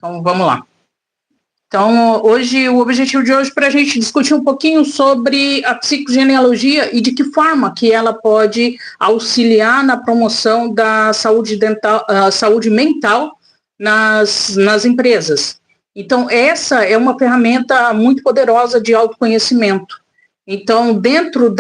Então, vamos lá. Então, o objetivo de hoje é para a gente discutir um pouquinho sobre a psicogenealogia e de que forma que ela pode auxiliar na promoção da saúde dental, saúde mental nas empresas. Então, essa é uma ferramenta muito poderosa de autoconhecimento. Então, dentro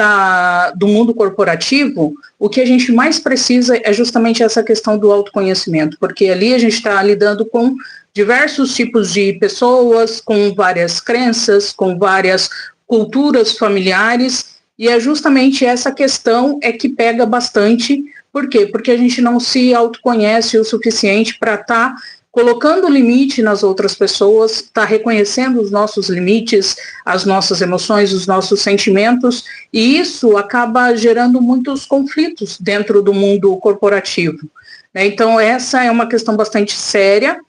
do mundo corporativo, o que a gente mais precisa é justamente essa questão do autoconhecimento, porque ali a gente está lidando com diversos tipos de pessoas, com várias crenças, com várias culturas familiares, e é justamente essa questão que pega bastante. Por quê? Porque a gente não se autoconhece o suficiente para estar colocando limite nas outras pessoas, estar reconhecendo os nossos limites, as nossas emoções, os nossos sentimentos, e isso acaba gerando muitos conflitos dentro do mundo corporativo. Então, essa é uma questão bastante séria.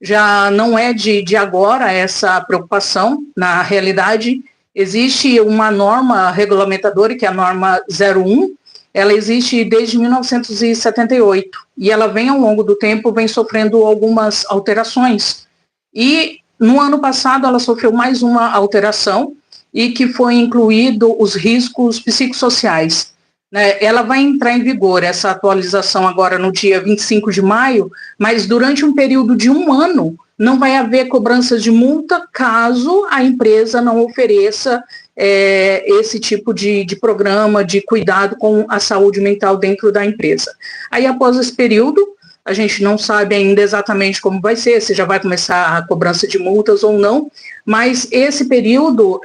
Já não é de agora essa preocupação. Na realidade, existe uma norma regulamentadora, que é a norma 01, ela existe desde 1978, e ela vem ao longo do tempo, vem sofrendo algumas alterações. E no ano passado ela sofreu mais uma alteração, e que foi incluído os riscos psicossociais. Ela vai entrar em vigor, essa atualização agora no dia 25 de maio, mas durante um período de 1 ano não vai haver cobranças de multa caso a empresa não ofereça esse tipo de programa de cuidado com a saúde mental dentro da empresa. Aí, após esse período, a gente não sabe ainda exatamente como vai ser, se já vai começar a cobrança de multas ou não, mas esse período,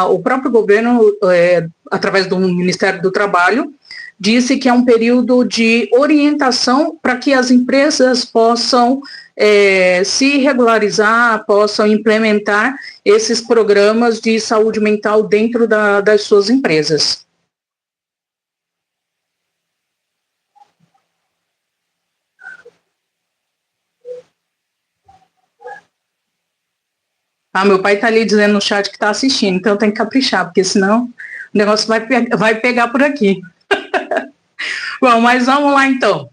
o próprio governo, através do Ministério do Trabalho, disse que é um período de orientação para que as empresas possam se regularizar, possam implementar esses programas de saúde mental dentro das suas empresas. Meu pai está ali dizendo no chat que está assistindo, então tem que caprichar, porque senão o negócio vai pegar por aqui. Bom, mas vamos lá então.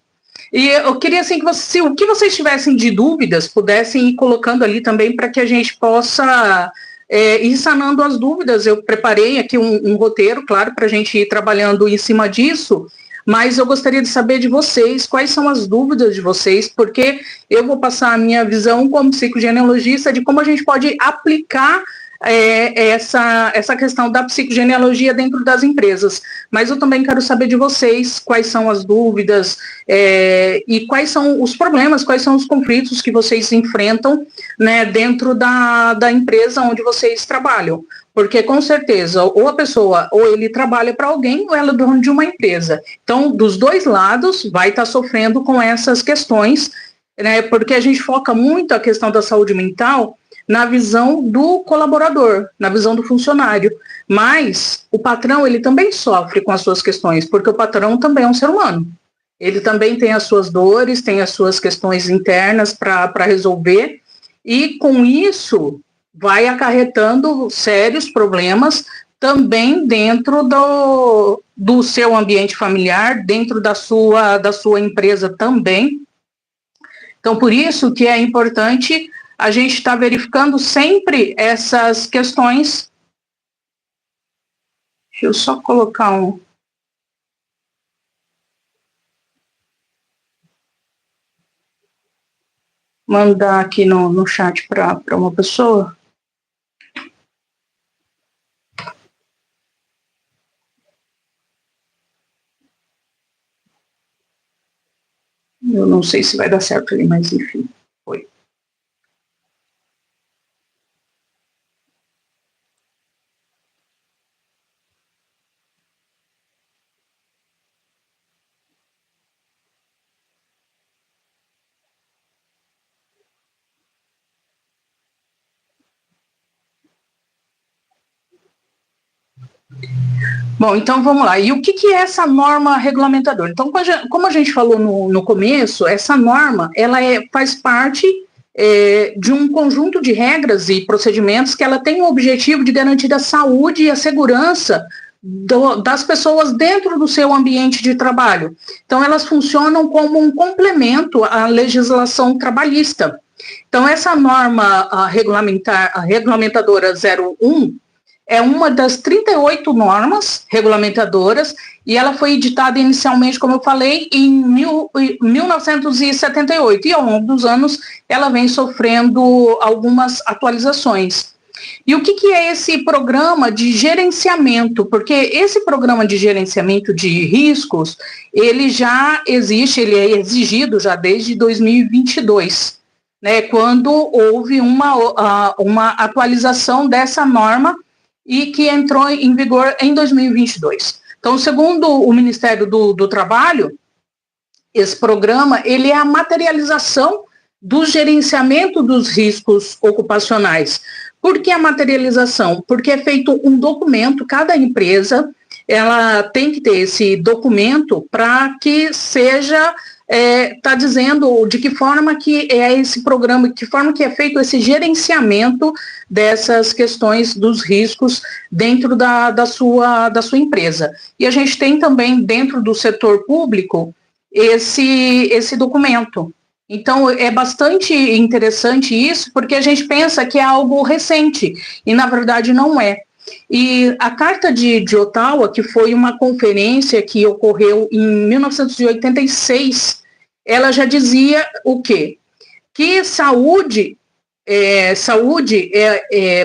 E eu queria assim, que o que vocês tivessem de dúvidas, pudessem ir colocando ali também para que a gente possa ir sanando as dúvidas. Eu preparei aqui um roteiro, claro, para a gente ir trabalhando em cima disso, mas eu gostaria de saber de vocês quais são as dúvidas de vocês, porque eu vou passar a minha visão como psicogenealogista de como a gente pode aplicar essa questão da psicogenealogia dentro das empresas. Mas eu também quero saber de vocês quais são as dúvidas e quais são os problemas, quais são os conflitos que vocês enfrentam, né, dentro da empresa onde vocês trabalham. Porque, com certeza, ou a pessoa, ou ele trabalha para alguém, ou ela é dono de uma empresa. Então, dos dois lados, vai estar sofrendo com essas questões, né, porque a gente foca muito a questão da saúde mental na visão do colaborador, na visão do funcionário. Mas o patrão, ele também sofre com as suas questões, porque o patrão também é um ser humano. Ele também tem as suas dores, tem as suas questões internas para resolver, e com isso vai acarretando sérios problemas também dentro do seu ambiente familiar, dentro da sua empresa também. Então, por isso que é importante a gente estar verificando sempre essas questões. Deixa eu só colocar mandar aqui no chat para uma pessoa. Eu não sei se vai dar certo ali, mas enfim, foi. Bom, então vamos lá. E o que é essa norma regulamentadora? Então, como a gente falou no começo, essa norma ela faz parte de um conjunto de regras e procedimentos que ela tem o objetivo de garantir a saúde e a segurança das pessoas dentro do seu ambiente de trabalho. Então, elas funcionam como um complemento à legislação trabalhista. Então, essa norma regulamentadora 01 é uma das 38 normas regulamentadoras e ela foi editada inicialmente, como eu falei, em 1978 e ao longo dos anos ela vem sofrendo algumas atualizações. E o que é esse programa de gerenciamento? Porque esse programa de gerenciamento de riscos, ele já existe, ele é exigido já desde 2022, né, quando houve uma atualização dessa norma e que entrou em vigor em 2022. Então, segundo o Ministério do Trabalho, esse programa ele é a materialização do gerenciamento dos riscos ocupacionais. Por que a materialização? Porque é feito um documento, cada empresa ela tem que ter esse documento para que seja está dizendo de que forma que é esse programa, de que forma que é feito esse gerenciamento dessas questões dos riscos dentro da sua empresa. E a gente tem também dentro do setor público esse documento. Então, é bastante interessante isso, porque a gente pensa que é algo recente, e na verdade não é. E a Carta de Ottawa, que foi uma conferência que ocorreu em 1986, ela já dizia o quê? Que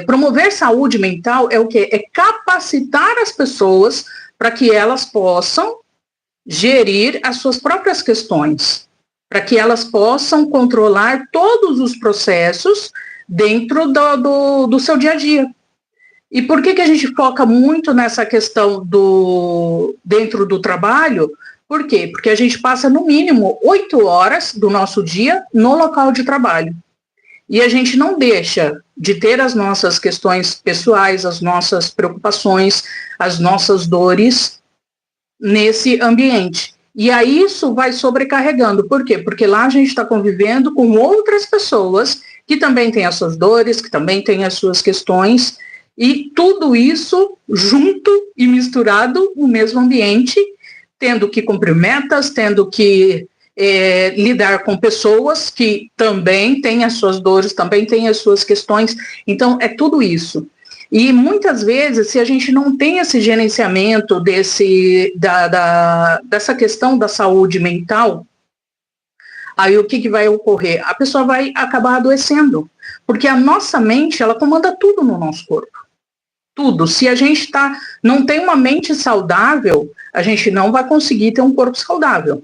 promover saúde mental é o quê? É capacitar as pessoas para que elas possam gerir as suas próprias questões, para que elas possam controlar todos os processos dentro do seu dia a dia. E por que a gente foca muito nessa questão dentro do trabalho? Por quê? Porque a gente passa no mínimo 8 horas do nosso dia no local de trabalho. E a gente não deixa de ter as nossas questões pessoais, as nossas preocupações, as nossas dores nesse ambiente. E aí isso vai sobrecarregando. Por quê? Porque lá a gente está convivendo com outras pessoas que também têm as suas dores, que também têm as suas questões, e tudo isso junto e misturado no mesmo ambiente, tendo que cumprir metas, tendo que lidar com pessoas que também têm as suas dores, também têm as suas questões. Então, é tudo isso. E muitas vezes, se a gente não tem esse gerenciamento dessa questão da saúde mental, aí o que vai ocorrer? A pessoa vai acabar adoecendo, porque a nossa mente, ela comanda tudo no nosso corpo. Tudo. Se a gente não tem uma mente saudável, a gente não vai conseguir ter um corpo saudável.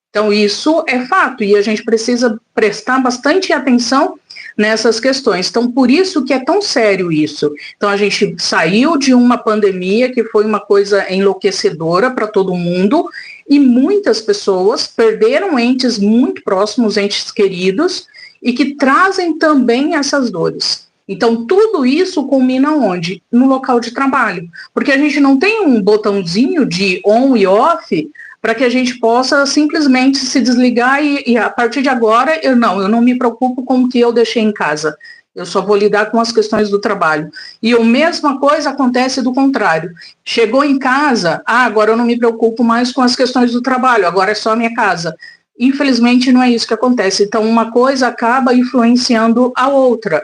Então, isso é fato, e a gente precisa prestar bastante atenção nessas questões. Então, por isso que é tão sério isso. Então, a gente saiu de uma pandemia que foi uma coisa enlouquecedora para todo mundo, e muitas pessoas perderam entes muito próximos, entes queridos, e que trazem também essas dores. Então, tudo isso culmina onde? No local de trabalho. Porque a gente não tem um botãozinho de on e off para que a gente possa simplesmente se desligar e a partir de agora, eu não me preocupo com o que eu deixei em casa. Eu só vou lidar com as questões do trabalho. E a mesma coisa acontece do contrário. Chegou em casa, agora eu não me preocupo mais com as questões do trabalho, agora é só a minha casa. Infelizmente, não é isso que acontece. Então, uma coisa acaba influenciando a outra.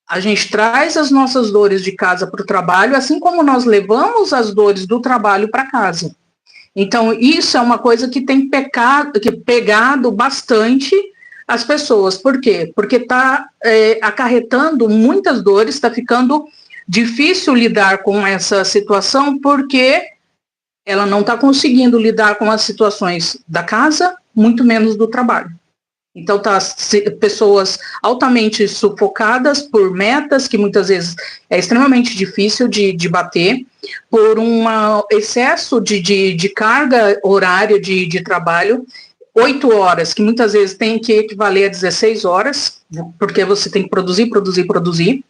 A gente traz as nossas dores de casa para o trabalho, assim como nós levamos as dores do trabalho para casa. Então, isso é uma coisa que tem pegado bastante as pessoas. Por quê? Porque está acarretando muitas dores, está ficando difícil lidar com essa situação, porque ela não está conseguindo lidar com as situações da casa, muito menos do trabalho. Então, pessoas altamente sufocadas por metas que muitas vezes é extremamente difícil de bater, por um excesso de carga horária de trabalho, 8 horas, que muitas vezes tem que equivaler a 16 horas, porque você tem que produzir.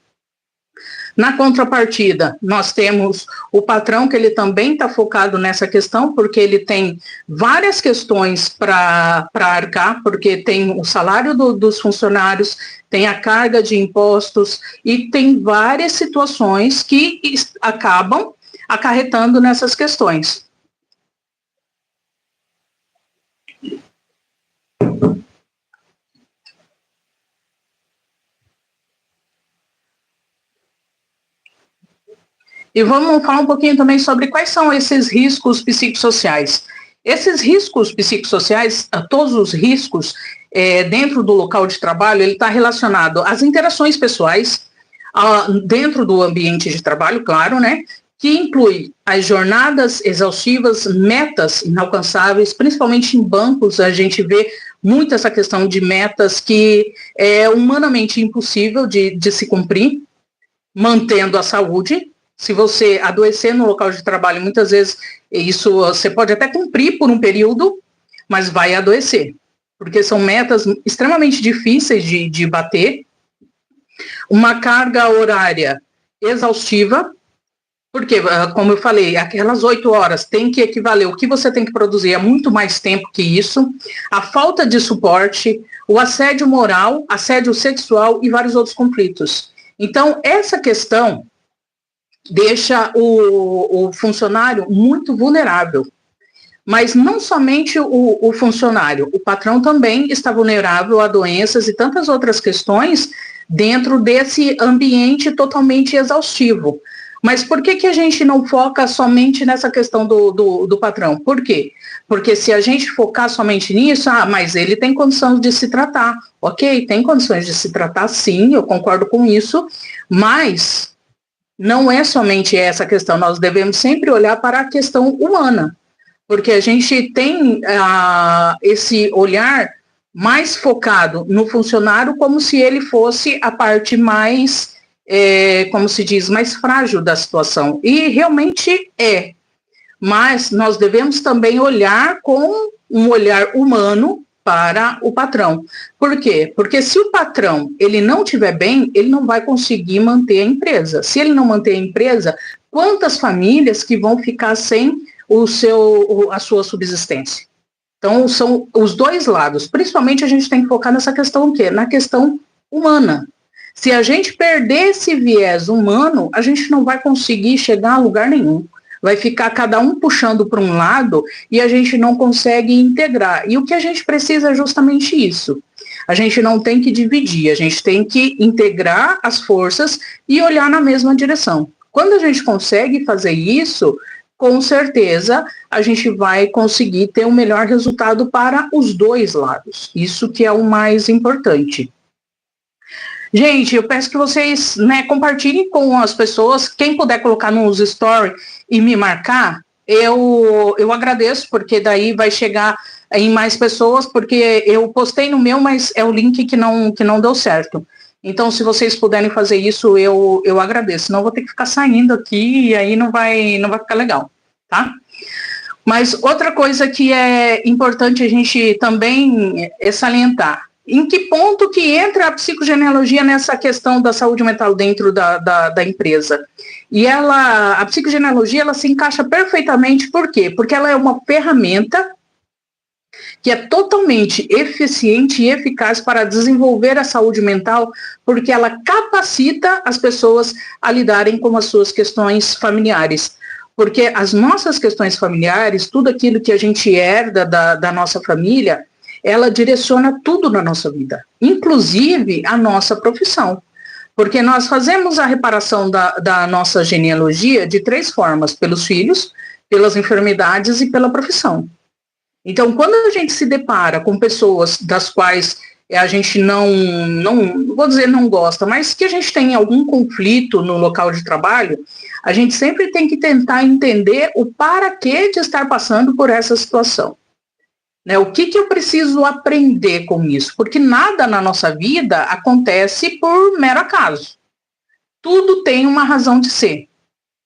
Na contrapartida, nós temos o patrão, que ele também está focado nessa questão, porque ele tem várias questões para arcar, porque tem o salário dos funcionários, tem a carga de impostos e tem várias situações que acabam acarretando nessas questões. E vamos falar um pouquinho também sobre quais são esses riscos psicossociais. Esses riscos psicossociais, todos os riscos dentro do local de trabalho, ele está relacionado às interações pessoais, dentro do ambiente de trabalho, claro, né? Que inclui as jornadas exaustivas, metas inalcançáveis, principalmente em bancos, a gente vê muito essa questão de metas que é humanamente impossível de se cumprir, mantendo a saúde. Se você adoecer no local de trabalho, muitas vezes isso você pode até cumprir por um período, mas vai adoecer, porque são metas extremamente difíceis de bater. Uma carga horária exaustiva, porque, como eu falei, aquelas 8 horas tem que equivaler, o que você tem que produzir é muito mais tempo que isso, a falta de suporte, o assédio moral, assédio sexual e vários outros conflitos. Então, essa questão deixa o funcionário muito vulnerável. Mas não somente o funcionário, o patrão também está vulnerável a doenças e tantas outras questões dentro desse ambiente totalmente exaustivo. Mas por que a gente não foca somente nessa questão do patrão? Por quê? Porque se a gente focar somente nisso, mas ele tem condições de se tratar. Ok, tem condições de se tratar, sim, eu concordo com isso, mas não é somente essa questão, nós devemos sempre olhar para a questão humana, porque a gente tem esse olhar mais focado no funcionário como se ele fosse a parte mais, como se diz, mais frágil da situação. E realmente é. Mas nós devemos também olhar com um olhar humano para o patrão. Por quê? Porque se o patrão ele não estiver bem, ele não vai conseguir manter a empresa. Se ele não manter a empresa, quantas famílias que vão ficar sem a sua subsistência? Então, são os dois lados. Principalmente a gente tem que focar nessa questão o quê? Na questão humana. Se a gente perder esse viés humano, a gente não vai conseguir chegar a lugar nenhum. Vai ficar cada um puxando para um lado e a gente não consegue integrar. E o que a gente precisa é justamente isso. A gente não tem que dividir, a gente tem que integrar as forças e olhar na mesma direção. Quando a gente consegue fazer isso, com certeza a gente vai conseguir ter um melhor resultado para os dois lados. Isso que é o mais importante. Gente, eu peço que vocês compartilhem com as pessoas. Quem puder colocar nos stories e me marcar, eu agradeço, porque daí vai chegar em mais pessoas, porque eu postei no meu, mas é o link que não deu certo. Então, se vocês puderem fazer isso, eu agradeço. Senão eu vou ter que ficar saindo aqui e aí não vai ficar legal, tá? Mas outra coisa que é importante a gente também salientar, em que ponto que entra a psicogenealogia nessa questão da saúde mental dentro da empresa? E a psicogenealogia, ela se encaixa perfeitamente, por quê? Porque ela é uma ferramenta que é totalmente eficiente e eficaz para desenvolver a saúde mental, porque ela capacita as pessoas a lidarem com as suas questões familiares. Porque as nossas questões familiares, tudo aquilo que a gente herda da nossa família, ela direciona tudo na nossa vida, inclusive a nossa profissão. Porque nós fazemos a reparação da nossa genealogia de 3 formas: pelos filhos, pelas enfermidades e pela profissão. Então, quando a gente se depara com pessoas das quais a gente não vou dizer não gosta, mas que a gente tem algum conflito no local de trabalho, a gente sempre tem que tentar entender o para quê de estar passando por essa situação. O que eu preciso aprender com isso? Porque nada na nossa vida acontece por mero acaso. Tudo tem uma razão de ser.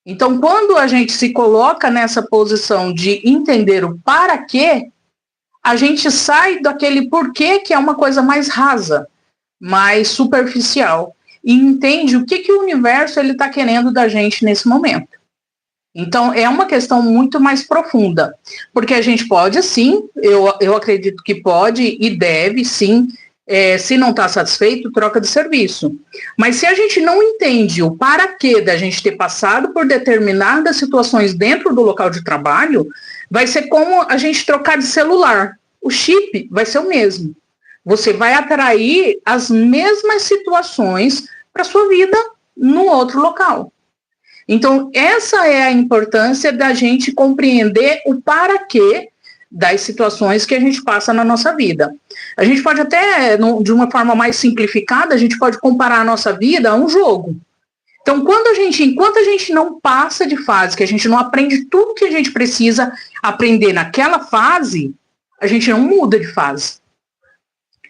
Então, quando a gente se coloca nessa posição de entender o para quê, a gente sai daquele porquê que é uma coisa mais rasa, mais superficial, e entende o que o universo está querendo da gente nesse momento. Então, é uma questão muito mais profunda, porque a gente pode, sim, eu acredito que pode e deve, sim, se não está satisfeito, troca de serviço. Mas se a gente não entende o para quê da gente ter passado por determinadas situações dentro do local de trabalho, vai ser como a gente trocar de celular. O chip vai ser o mesmo. Você vai atrair as mesmas situações para a sua vida no outro local. Então, essa é a importância da gente compreender o para quê das situações que a gente passa na nossa vida. A gente pode até, de uma forma mais simplificada, a gente pode comparar a nossa vida a um jogo. Então, enquanto a gente não passa de fase, que a gente não aprende tudo que a gente precisa aprender naquela fase, a gente não muda de fase.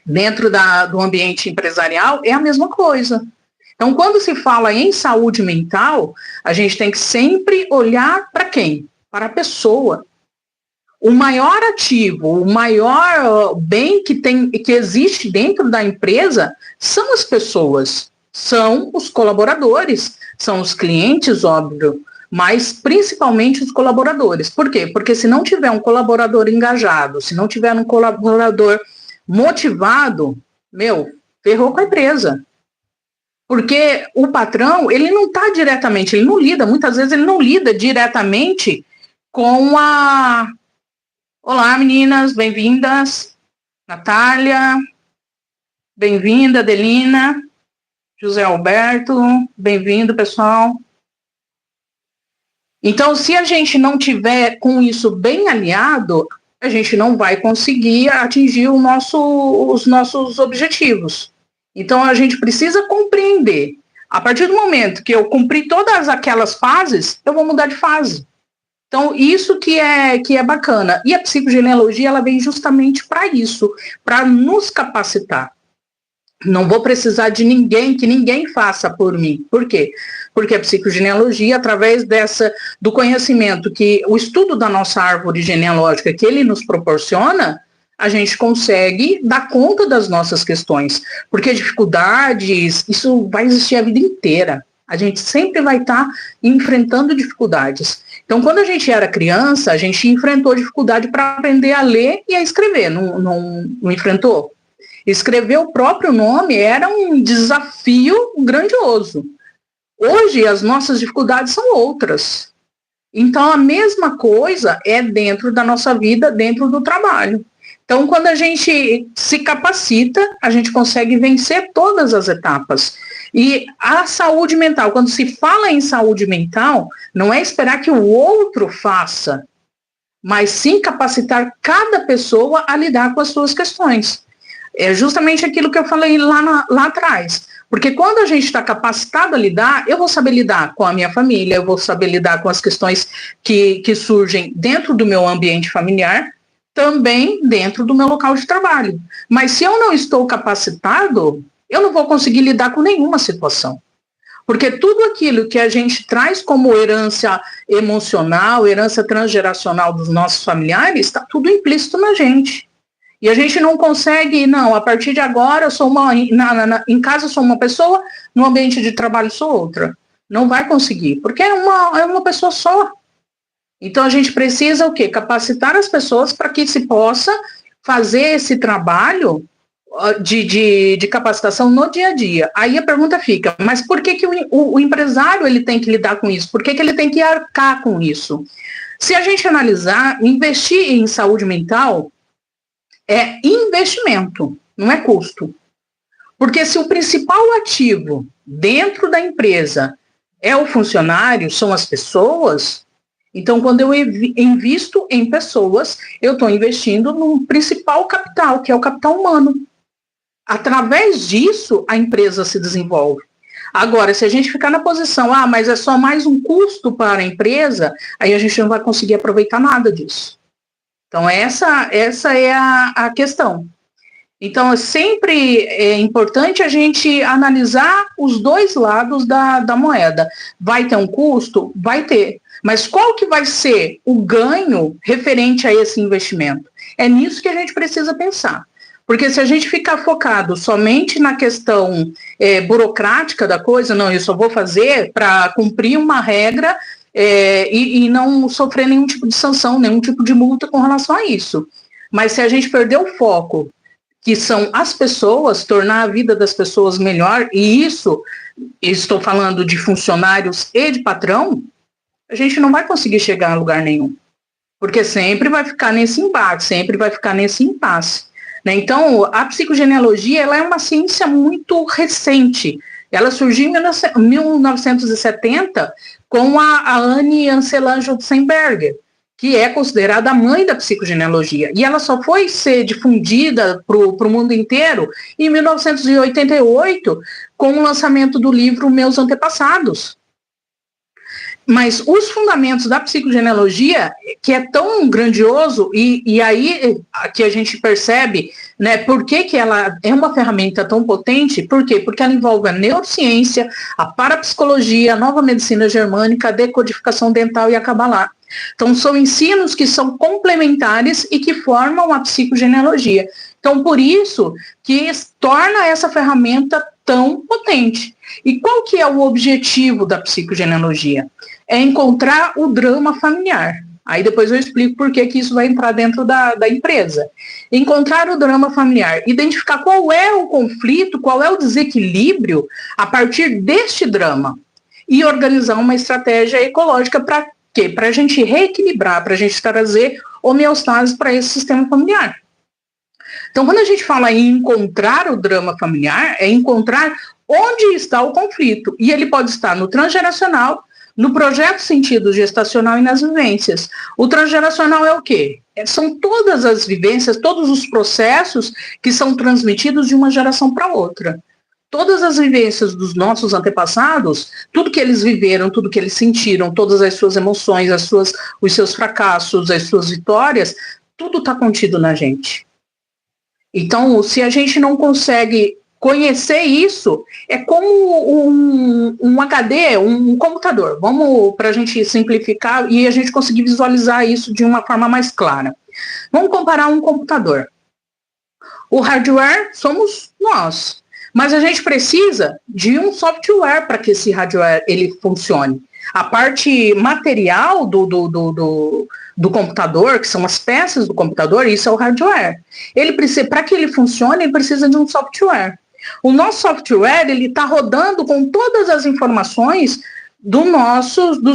Dentro do ambiente empresarial é a mesma coisa. Então, quando se fala em saúde mental, a gente tem que sempre olhar para quem? Para a pessoa. O maior ativo, o maior bem que existe dentro da empresa são as pessoas, são os colaboradores, são os clientes, óbvio, mas principalmente os colaboradores. Por quê? Porque se não tiver um colaborador engajado, se não tiver um colaborador motivado, ferrou com a empresa. Porque o patrão, ele não está diretamente, ele não lida, muitas vezes ele não lida diretamente com a... Olá, meninas, bem-vindas. Natália, bem-vinda, Adelina. José Alberto, bem-vindo, pessoal. Então, se a gente não tiver com isso bem alinhado, a gente não vai conseguir atingir os nossos objetivos. Então, a gente precisa compreender. A partir do momento que eu cumprir todas aquelas fases, eu vou mudar de fase. Então, isso que é bacana. E a psicogenealogia, ela vem justamente para isso, para nos capacitar. Não vou precisar de ninguém, que ninguém faça por mim. Por quê? Porque a psicogenealogia, através do conhecimento, o estudo da nossa árvore genealógica que ele nos proporciona, a gente consegue dar conta das nossas questões. Porque dificuldades, isso vai existir a vida inteira. A gente sempre vai estar enfrentando dificuldades. Então, quando a gente era criança, a gente enfrentou dificuldade para aprender a ler e a escrever, não enfrentou? Escrever o próprio nome era um desafio grandioso. Hoje, as nossas dificuldades são outras. Então, a mesma coisa é dentro da nossa vida, dentro do trabalho. Então, quando a gente se capacita, a gente consegue vencer todas as etapas. E a saúde mental, quando se fala em saúde mental, não é esperar que o outro faça, mas sim capacitar cada pessoa a lidar com as suas questões. É justamente aquilo que eu falei lá atrás. Porque quando a gente está capacitado a lidar, eu vou saber lidar com a minha família, eu vou saber lidar com as questões que surgem dentro do meu ambiente familiar, também dentro do meu local de trabalho. Mas se eu não estou capacitado, eu não vou conseguir lidar com nenhuma situação. Porque tudo aquilo que a gente traz como herança emocional, herança transgeracional dos nossos familiares, está tudo implícito na gente. E a gente não consegue, a partir de agora eu sou em casa eu sou uma pessoa, no ambiente de trabalho sou outra. Não vai conseguir, porque é uma pessoa só. Então a gente precisa o quê? Capacitar as pessoas para que se possa fazer esse trabalho de capacitação no dia a dia. Aí a pergunta fica, mas por que o empresário ele tem que lidar com isso? Por que ele tem que arcar com isso? Se a gente analisar, investir em saúde mental é investimento, não é custo. Porque se o principal ativo dentro da empresa é o funcionário, são as pessoas, então quando eu invisto em pessoas, eu estou investindo no principal capital, que é o capital humano. Através disso, a empresa se desenvolve. Agora, se a gente ficar na posição, mas é só mais um custo para a empresa, aí a gente não vai conseguir aproveitar nada disso. Então, essa é a questão. Então, sempre é importante a gente analisar os dois lados da moeda. Vai ter um custo? Vai ter. Mas qual que vai ser o ganho referente a esse investimento? É nisso que a gente precisa pensar. Porque se a gente ficar focado somente na questão burocrática da coisa, não, eu só vou fazer para cumprir uma regra e não sofrer nenhum tipo de sanção, nenhum tipo de multa com relação a isso. Mas se a gente perder o foco, que são as pessoas, tornar a vida das pessoas melhor, e isso, estou falando de funcionários e de patrão, a gente não vai conseguir chegar a lugar nenhum. Porque sempre vai ficar nesse embate, sempre vai ficar nesse impasse. Né? Então, a psicogenealogia ela é uma ciência muito recente, Ela surgiu em 1970 com a Anne Anselan Jutzenberger, que é considerada a mãe da psicogenealogia. E ela só foi ser difundida para o mundo inteiro em 1988, com o lançamento do livro Meus Antepassados. Mas os fundamentos da psicogenealogia, que é tão grandioso, e aí que a gente percebe, né, por que ela é uma ferramenta tão potente, por quê? Porque ela envolve a neurociência, a parapsicologia, a nova medicina germânica, a decodificação dental e a Kabbalah. Então, são ensinos que são complementares e que formam a psicogenealogia. Então, por isso que torna essa ferramenta tão potente. E qual que é o objetivo da psicogenealogia? É encontrar o drama familiar. Aí depois eu explico por que isso vai entrar dentro da empresa. Encontrar o drama familiar, identificar qual é o conflito, qual é o desequilíbrio a partir deste drama e organizar uma estratégia ecológica para quê? Para a gente reequilibrar, para a gente trazer homeostase para esse sistema familiar. Então, quando a gente fala em encontrar o drama familiar, é encontrar onde está o conflito. E ele pode estar no transgeracional, no projeto sentido gestacional e nas vivências. O transgeracional é o quê? São todas as vivências, todos os processos que são transmitidos de uma geração para outra. Todas as vivências dos nossos antepassados, tudo que eles viveram, tudo que eles sentiram, todas as suas emoções, os seus fracassos, as suas vitórias, tudo está contido na gente. Então, se a gente não consegue conhecer isso, é como um HD, um computador. Vamos, para a gente simplificar e a gente conseguir visualizar isso de uma forma mais clara. Vamos comparar um computador. O hardware somos nós, mas a gente precisa de um software para que esse hardware ele funcione. A parte material do computador, que são as peças do computador, isso é o hardware. Ele precisa, para que ele funcione, ele precisa de um software. O nosso software, ele está rodando com todas as informações dos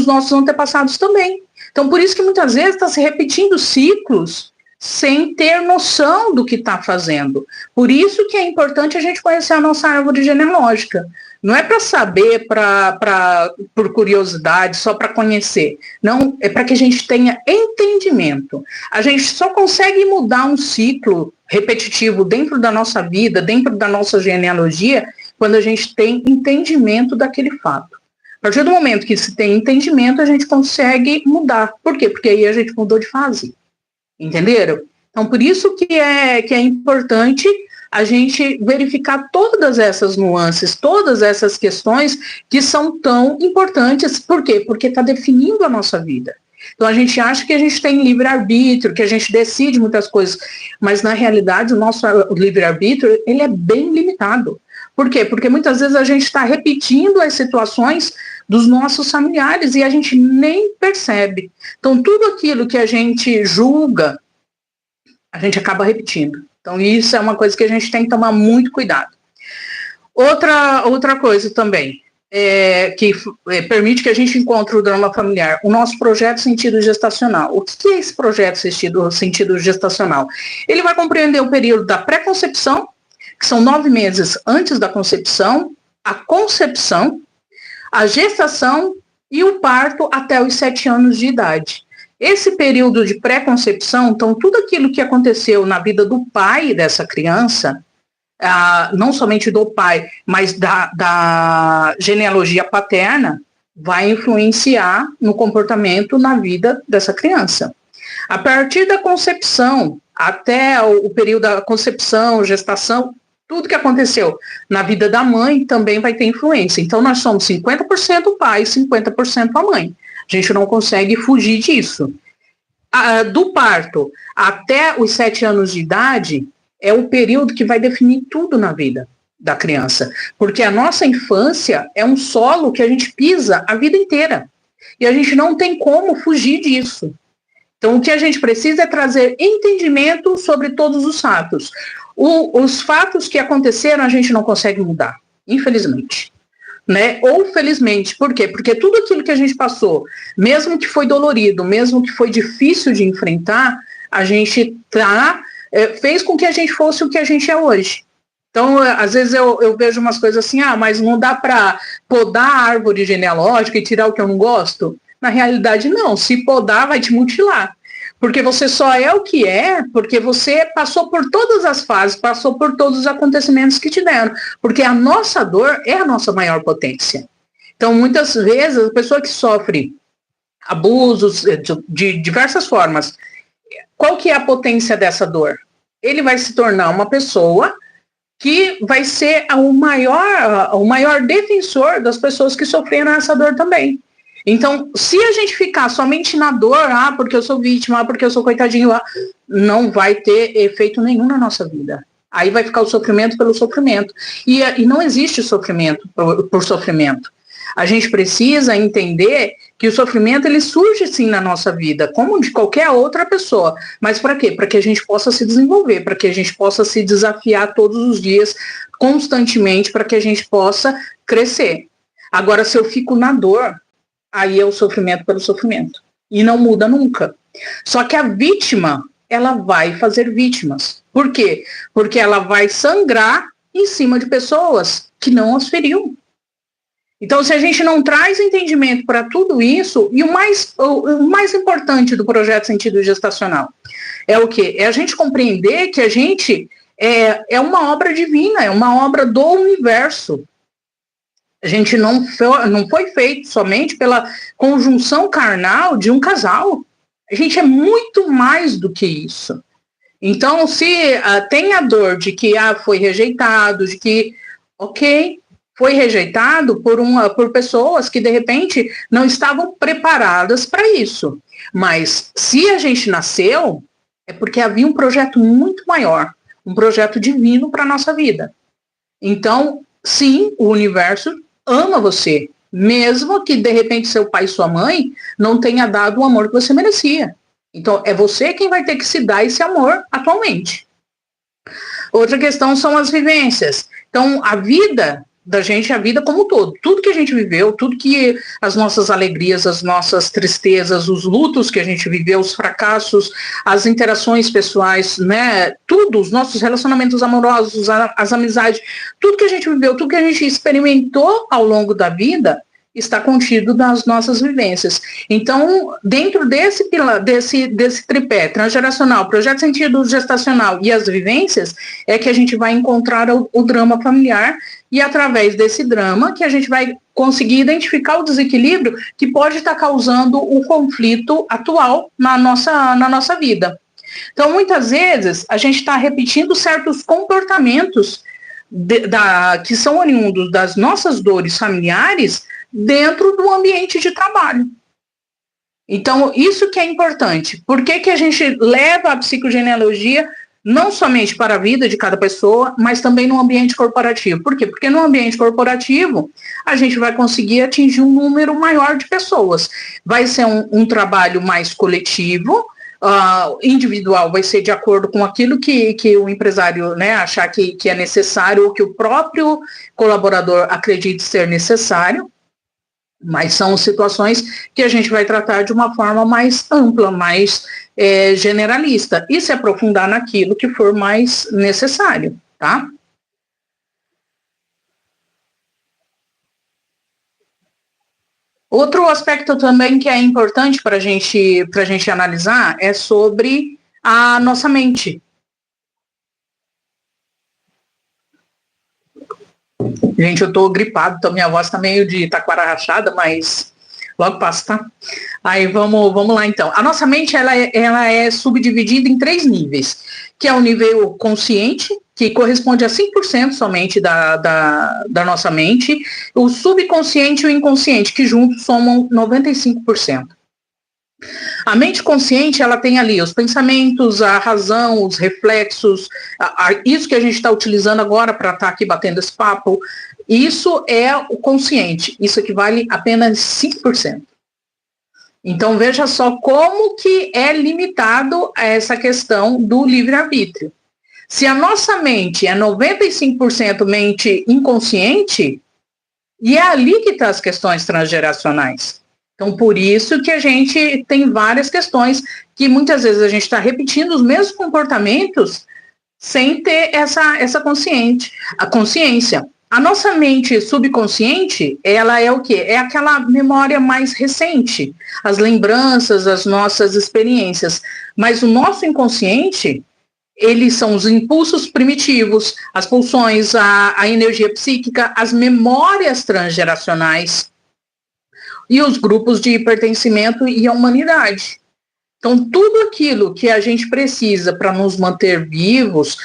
nossos antepassados também. Então, por isso que muitas vezes está se repetindo ciclos sem ter noção do que está fazendo. Por isso que é importante a gente conhecer a nossa árvore genealógica. Não é para saber, por curiosidade, só para conhecer. Não, é para que a gente tenha entendimento. A gente só consegue mudar um ciclo repetitivo dentro da nossa vida, dentro da nossa genealogia, quando a gente tem entendimento daquele fato. A partir do momento que se tem entendimento, a gente consegue mudar. Por quê? Porque aí a gente mudou de fase. Entenderam? Então, por isso que é importante a gente verificar todas essas nuances, todas essas questões que são tão importantes. Por quê? Porque está definindo a nossa vida. Então, a gente acha que a gente tem livre-arbítrio, que a gente decide muitas coisas, mas, na realidade, o nosso livre-arbítrio, ele é bem limitado. Por quê? Porque muitas vezes a gente está repetindo as situações dos nossos familiares e a gente nem percebe. Então, tudo aquilo que a gente julga, a gente acaba repetindo. Então, isso é uma coisa que a gente tem que tomar muito cuidado. Outra coisa também, que permite que a gente encontre o drama familiar, o nosso projeto sentido gestacional. O que é esse projeto sentido gestacional? Ele vai compreender o período da pré-concepção, que são 9 meses antes da concepção, a concepção, a gestação e o parto até os 7 anos de idade. Esse período de pré-concepção, então, tudo aquilo que aconteceu na vida do pai dessa criança, não somente do pai, mas da genealogia paterna, vai influenciar no comportamento na vida dessa criança. A partir da concepção, até o período da concepção, gestação, tudo que aconteceu na vida da mãe também vai ter influência. Então, nós somos 50% o pai e 50% a mãe. A gente não consegue fugir disso. Do parto até os 7 anos de idade é o período que vai definir tudo na vida da criança. Porque a nossa infância é um solo que a gente pisa a vida inteira. E a gente não tem como fugir disso. Então, o que a gente precisa é trazer entendimento sobre todos os fatos. Os fatos que aconteceram a gente não consegue mudar, infelizmente. Né? Ou felizmente, por quê? Porque tudo aquilo que a gente passou, mesmo que foi dolorido, mesmo que foi difícil de enfrentar, a gente fez com que a gente fosse o que a gente é hoje. Então, às vezes eu vejo umas coisas assim, mas não dá para podar a árvore genealógica e tirar o que eu não gosto? Na realidade, não. Se podar, vai te mutilar. Porque você só é o que é porque você passou por todas as fases, passou por todos os acontecimentos que te deram. Porque a nossa dor é a nossa maior potência. Então, muitas vezes, a pessoa que sofre abusos de diversas formas, qual que é a potência dessa dor? Ele vai se tornar uma pessoa que vai ser o maior defensor das pessoas que sofreram essa dor também. Então, se a gente ficar somente na dor, porque eu sou vítima, porque eu sou coitadinho, não vai ter efeito nenhum na nossa vida. Aí vai ficar o sofrimento pelo sofrimento. E não existe sofrimento por sofrimento. A gente precisa entender que o sofrimento ele surge sim na nossa vida, como de qualquer outra pessoa. Mas para quê? Para que a gente possa se desenvolver, para que a gente possa se desafiar todos os dias, constantemente, para que a gente possa crescer. Agora, se eu fico na dor, aí é o sofrimento pelo sofrimento. E não muda nunca. Só que a vítima, ela vai fazer vítimas. Por quê? Porque ela vai sangrar em cima de pessoas que não as feriu. Então, se a gente não traz entendimento para tudo isso, e o mais importante do projeto Sentido Gestacional é o quê? É a gente compreender que a gente é uma obra divina, é uma obra do universo. A gente não foi feito somente pela conjunção carnal de um casal. A gente é muito mais do que isso. Então, se tem a dor de que foi rejeitado, de que, foi rejeitado por pessoas que, de repente, não estavam preparadas para isso. Mas, se a gente nasceu, é porque havia um projeto muito maior, um projeto divino para a nossa vida. Então, sim, o universo ama você, mesmo que, de repente, seu pai e sua mãe não tenha dado o amor que você merecia. Então, é você quem vai ter que se dar esse amor atualmente. Outra questão são as vivências. Então, a vida da gente, a vida como um todo. Tudo que a gente viveu, tudo que as nossas alegrias, as nossas tristezas, os lutos que a gente viveu, os fracassos, as interações pessoais, né? Tudo, os nossos relacionamentos amorosos, as amizades, tudo que a gente viveu, tudo que a gente experimentou ao longo da vida, está contido nas nossas vivências. Então, dentro desse tripé transgeracional, projeto sentido gestacional e as vivências, é que a gente vai encontrar o drama familiar, e através desse drama que a gente vai conseguir identificar o desequilíbrio que pode estar causando o conflito atual na nossa vida. Então, muitas vezes, a gente está repetindo certos comportamentos que são oriundos das nossas dores familiares dentro do ambiente de trabalho. Então, isso que é importante. Por que a gente leva a psicogenealogia não somente para a vida de cada pessoa, mas também no ambiente corporativo? Por quê? Porque no ambiente corporativo, a gente vai conseguir atingir um número maior de pessoas. Vai ser um trabalho mais coletivo, individual vai ser de acordo com aquilo que o empresário, né, achar que é necessário, ou que o próprio colaborador acredite ser necessário, mas são situações que a gente vai tratar de uma forma mais ampla, mais generalista, e se aprofundar naquilo que for mais necessário, tá? Outro aspecto também que é importante para a gente analisar é sobre a nossa mente. Gente, eu tô gripado, então minha voz tá meio de taquara rachada, mas logo passa, tá? Aí vamos lá então. A nossa mente, ela é subdividida em 3 níveis, que é o nível consciente, que corresponde a 5% somente da nossa mente, o subconsciente e o inconsciente, que juntos somam 95%. A mente consciente, ela tem ali os pensamentos, a razão, os reflexos, isso que a gente está utilizando agora para estar aqui batendo esse papo, isso é o consciente, isso equivale a apenas 5%. Então, veja só como que é limitado a essa questão do livre-arbítrio. Se a nossa mente é 95% mente inconsciente, e é ali que estão as questões transgeracionais. Então, por isso que a gente tem várias questões que muitas vezes a gente está repetindo os mesmos comportamentos sem ter essa consciência. A nossa mente subconsciente, ela é o quê? É aquela memória mais recente, as lembranças, as nossas experiências. Mas o nosso inconsciente, eles são os impulsos primitivos, as pulsões, a energia psíquica, as memórias transgeracionais e os grupos de pertencimento e a humanidade. Então, tudo aquilo que a gente precisa para nos manter vivos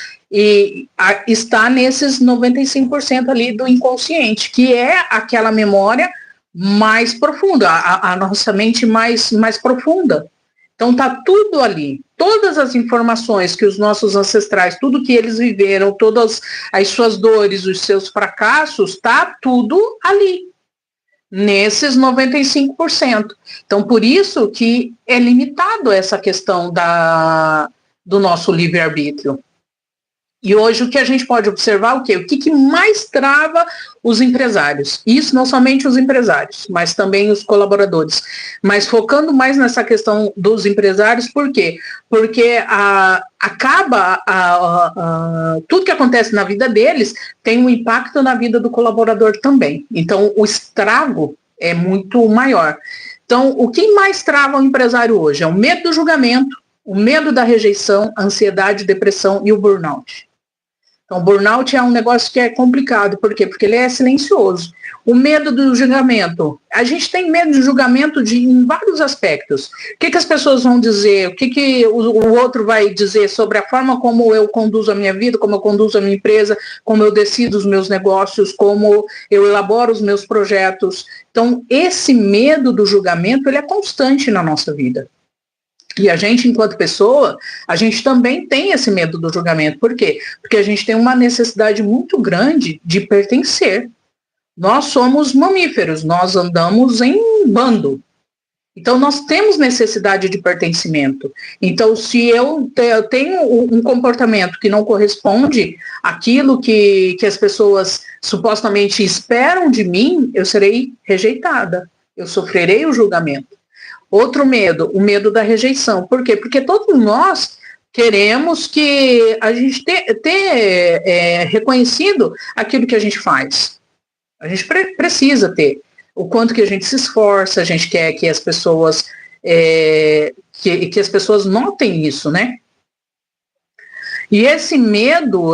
está nesses 95% ali do inconsciente, que é aquela memória mais profunda, a nossa mente mais profunda. Então, está tudo ali. Todas as informações que os nossos ancestrais, tudo que eles viveram, todas as suas dores, os seus fracassos, está tudo ali, nesses 95%. Então, por isso que é limitado essa questão do nosso livre-arbítrio. E hoje o que a gente pode observar o quê? O que mais trava os empresários? Isso não somente os empresários, mas também os colaboradores. Mas focando mais nessa questão dos empresários, por quê? Porque tudo que acontece na vida deles tem um impacto na vida do colaborador também. Então, o estrago é muito maior. Então, o que mais trava o empresário hoje? É o medo do julgamento, o medo da rejeição, a ansiedade, depressão e o burnout. Então, o burnout é um negócio que é complicado. Por quê? Porque ele é silencioso. O medo do julgamento. A gente tem medo de julgamento em vários aspectos. O que as pessoas vão dizer? O que o outro vai dizer sobre a forma como eu conduzo a minha vida, como eu conduzo a minha empresa, como eu decido os meus negócios, como eu elaboro os meus projetos. Então, esse medo do julgamento, ele é constante na nossa vida. E a gente, enquanto pessoa, a gente também tem esse medo do julgamento. Por quê? Porque a gente tem uma necessidade muito grande de pertencer. Nós somos mamíferos, nós andamos em bando. Então, nós temos necessidade de pertencimento. Então, se eu tenho um comportamento que não corresponde àquilo que as pessoas supostamente esperam de mim, eu serei rejeitada. Eu sofrerei o julgamento. Outro medo, o medo da rejeição. Por quê? Porque todos nós queremos que a gente ter reconhecido aquilo que a gente faz. A gente precisa ter. O quanto que a gente se esforça, a gente quer que as pessoas que as pessoas notem isso, né? E esse medo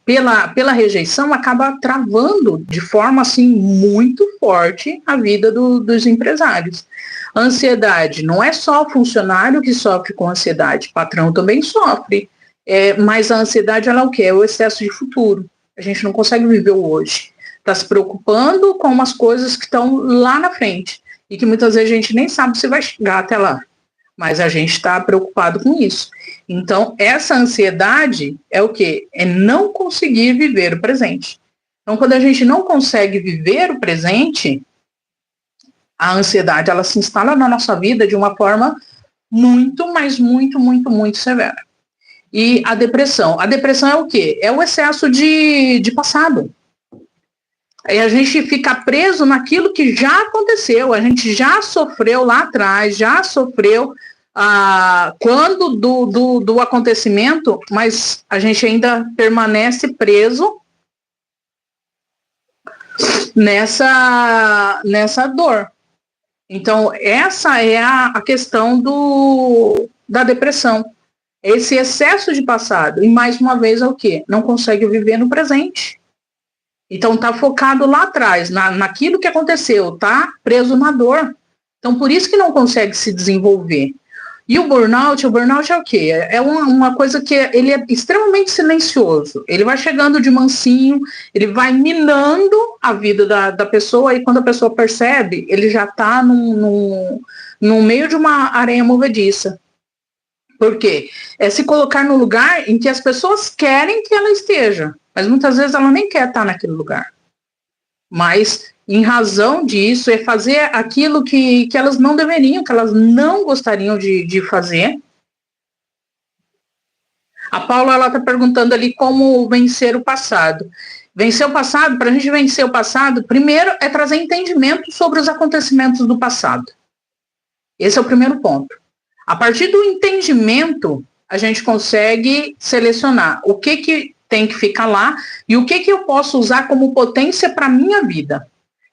pela rejeição acaba travando de forma assim muito forte a vida dos empresários. A ansiedade, não é só o funcionário que sofre com ansiedade, o patrão também sofre. Mas a ansiedade, ela é o quê? É o excesso de futuro. A gente não consegue viver o hoje. Está se preocupando com umas coisas que estão lá na frente e que muitas vezes a gente nem sabe se vai chegar até lá. Mas a gente está preocupado com isso. Então, essa ansiedade é o quê? É não conseguir viver o presente. Então, quando a gente não consegue viver o presente, a ansiedade, ela se instala na nossa vida de uma forma muito, mas muito, muito, muito severa. E a depressão é o quê? É o excesso de passado. Aí a gente fica preso naquilo que já aconteceu, a gente já sofreu lá atrás, já sofreu quando do acontecimento, mas a gente ainda permanece preso nessa dor. Então, essa é a questão da depressão. Esse excesso de passado. E, mais uma vez, é o quê? Não consegue viver no presente. Então, está focado lá atrás, naquilo que aconteceu, está preso na dor. Então, por isso que não consegue se desenvolver. E o burnout é o quê? É uma coisa que ele é extremamente silencioso. Ele vai chegando de mansinho, ele vai minando a vida da pessoa, e quando a pessoa percebe, ele já está no meio de uma areia movediça. Por quê? É se colocar no lugar em que as pessoas querem que ela esteja. Mas muitas vezes ela nem quer estar naquele lugar. Mas, em razão disso, é fazer aquilo que elas não deveriam, que elas não gostariam de fazer. A Paula, ela está perguntando ali como vencer o passado. Vencer o passado, para a gente vencer o passado, primeiro é trazer entendimento sobre os acontecimentos do passado. Esse é o primeiro ponto. A partir do entendimento, a gente consegue selecionar o que tem que ficar lá e o que eu posso usar como potência para a minha vida.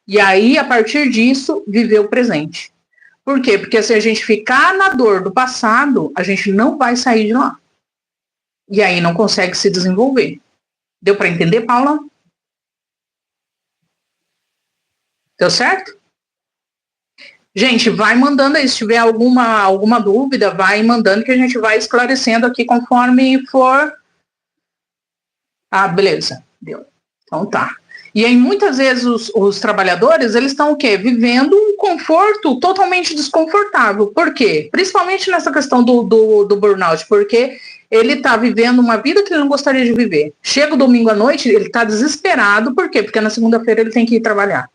E aí, a partir disso, viver o presente. Por quê? Porque se a gente ficar na dor do passado, a gente não vai sair de lá. E aí não consegue se desenvolver. Deu para entender, Paula? Deu certo? Gente, vai mandando aí. Se tiver alguma dúvida, vai mandando que a gente vai esclarecendo aqui conforme for. Ah, beleza. Deu. Então tá. E aí, muitas vezes, os trabalhadores, eles estão o quê? Vivendo um conforto totalmente desconfortável. Por quê? Principalmente nessa questão do burnout, porque ele está vivendo uma vida que ele não gostaria de viver. Chega o domingo à noite, ele está desesperado. Por quê? Porque na segunda-feira ele tem que ir trabalhar.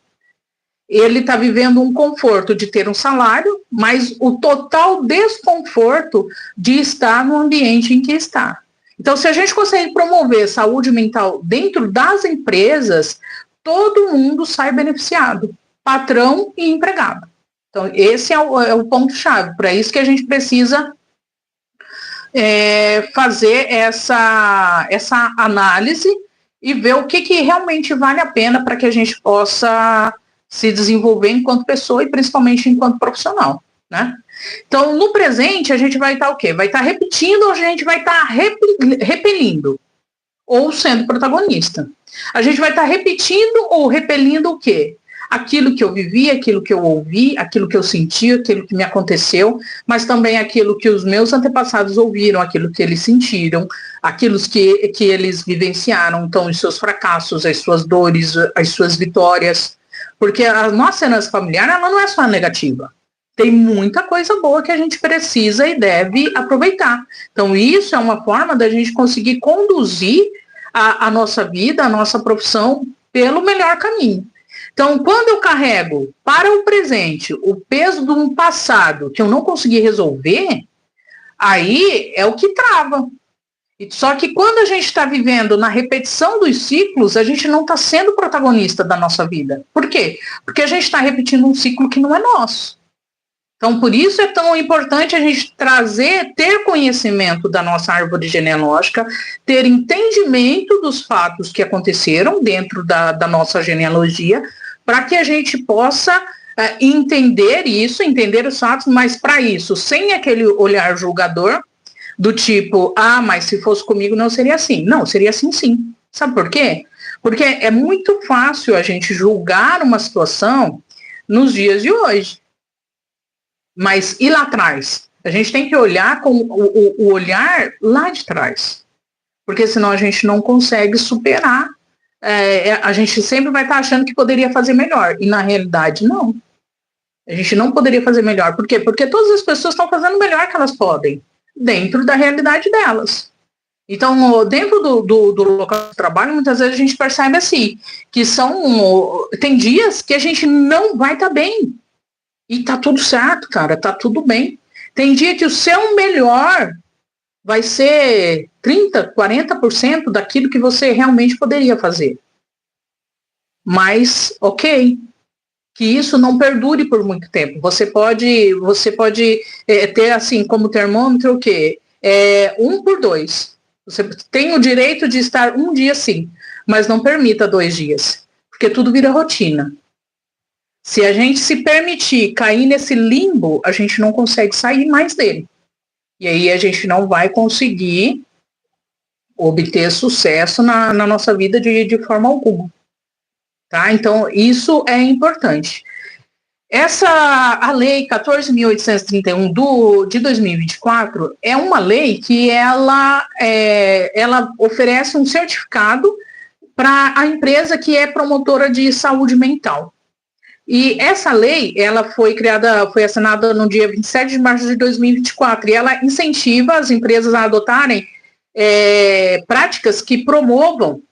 Ele está vivendo um conforto de ter um salário, mas o total desconforto de estar no ambiente em que está. Então, se a gente consegue promover saúde mental dentro das empresas, todo mundo sai beneficiado, patrão e empregado. Então, esse é o ponto-chave. Para isso que a gente precisa fazer essa análise e ver o que realmente vale a pena para que a gente possa se desenvolver enquanto pessoa e principalmente enquanto profissional, né? Então, no presente, a gente vai estar o quê? Vai estar repetindo ou a gente vai estar repelindo? Ou sendo protagonista. A gente vai estar repetindo ou repelindo o quê? Aquilo que eu vivi, aquilo que eu ouvi, aquilo que eu senti, aquilo que me aconteceu, mas também aquilo que os meus antepassados ouviram, aquilo que eles sentiram, aquilo que eles vivenciaram, então, os seus fracassos, as suas dores, as suas vitórias. Porque a nossa herança familiar, ela não é só negativa. Tem muita coisa boa que a gente precisa e deve aproveitar. Então, isso é uma forma da gente conseguir conduzir a nossa vida, a nossa profissão, pelo melhor caminho. Então, quando eu carrego para o presente o peso de um passado que eu não consegui resolver, aí é o que trava. Só que quando a gente está vivendo na repetição dos ciclos, a gente não está sendo protagonista da nossa vida. Por quê? Porque a gente está repetindo um ciclo que não é nosso. Então, por isso é tão importante a gente ter conhecimento da nossa árvore genealógica, ter entendimento dos fatos que aconteceram dentro da nossa genealogia, para que a gente possa entender isso, entender os fatos, mas para isso, sem aquele olhar julgador, do tipo, mas se fosse comigo não seria assim. Não, seria assim sim. Sabe por quê? Porque é muito fácil a gente julgar uma situação nos dias de hoje. Mas e lá atrás? A gente tem que olhar com o olhar lá de trás. Porque senão a gente não consegue superar. A gente sempre vai estar achando que poderia fazer melhor. E na realidade, não. A gente não poderia fazer melhor. Por quê? Porque todas as pessoas estão fazendo o melhor que elas podem, dentro da realidade delas. Então, dentro do local de trabalho, muitas vezes a gente percebe assim, que tem dias que a gente não vai estar bem. E tá tudo certo, cara, tá tudo bem. Tem dia que o seu melhor vai ser 30%, 40% daquilo que você realmente poderia fazer. Mas, ok, que isso não perdure por muito tempo. Você pode ter assim como termômetro o quê? 1/2. Você tem o direito de estar um dia sim, mas não permita 2 dias, porque tudo vira rotina. Se a gente se permitir cair nesse limbo, a gente não consegue sair mais dele. E aí a gente não vai conseguir obter sucesso na nossa vida de forma alguma. Tá? Então, isso é importante. A lei 14.831 de 2024 é uma lei que ela oferece um certificado para a empresa que é promotora de saúde mental. E essa lei, ela foi assinada no dia 27 de março de 2024, e ela incentiva as empresas a adotarem práticas que promovam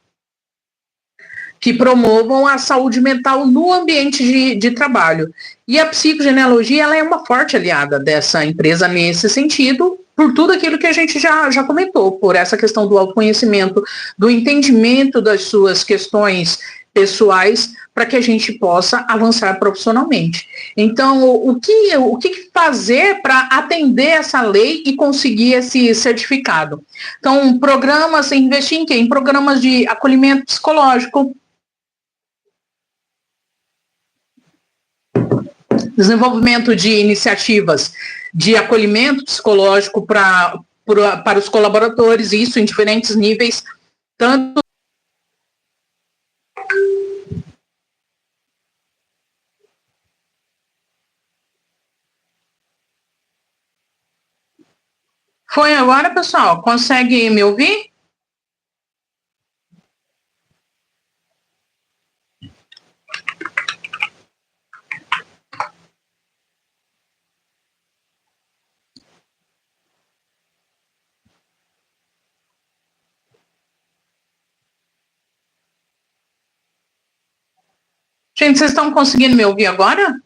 a saúde mental no ambiente de trabalho. E a psicogenealogia, ela é uma forte aliada dessa empresa nesse sentido, por tudo aquilo que a gente já comentou, por essa questão do autoconhecimento, do entendimento das suas questões pessoais, para que a gente possa avançar profissionalmente. Então, o que fazer para atender essa lei e conseguir esse certificado? Então, investir em quê? Em programas de acolhimento psicológico, desenvolvimento de iniciativas de acolhimento psicológico para os colaboradores, isso em diferentes níveis, tanto Foi agora, pessoal? Consegue me ouvir? Gente, vocês estão conseguindo me ouvir agora?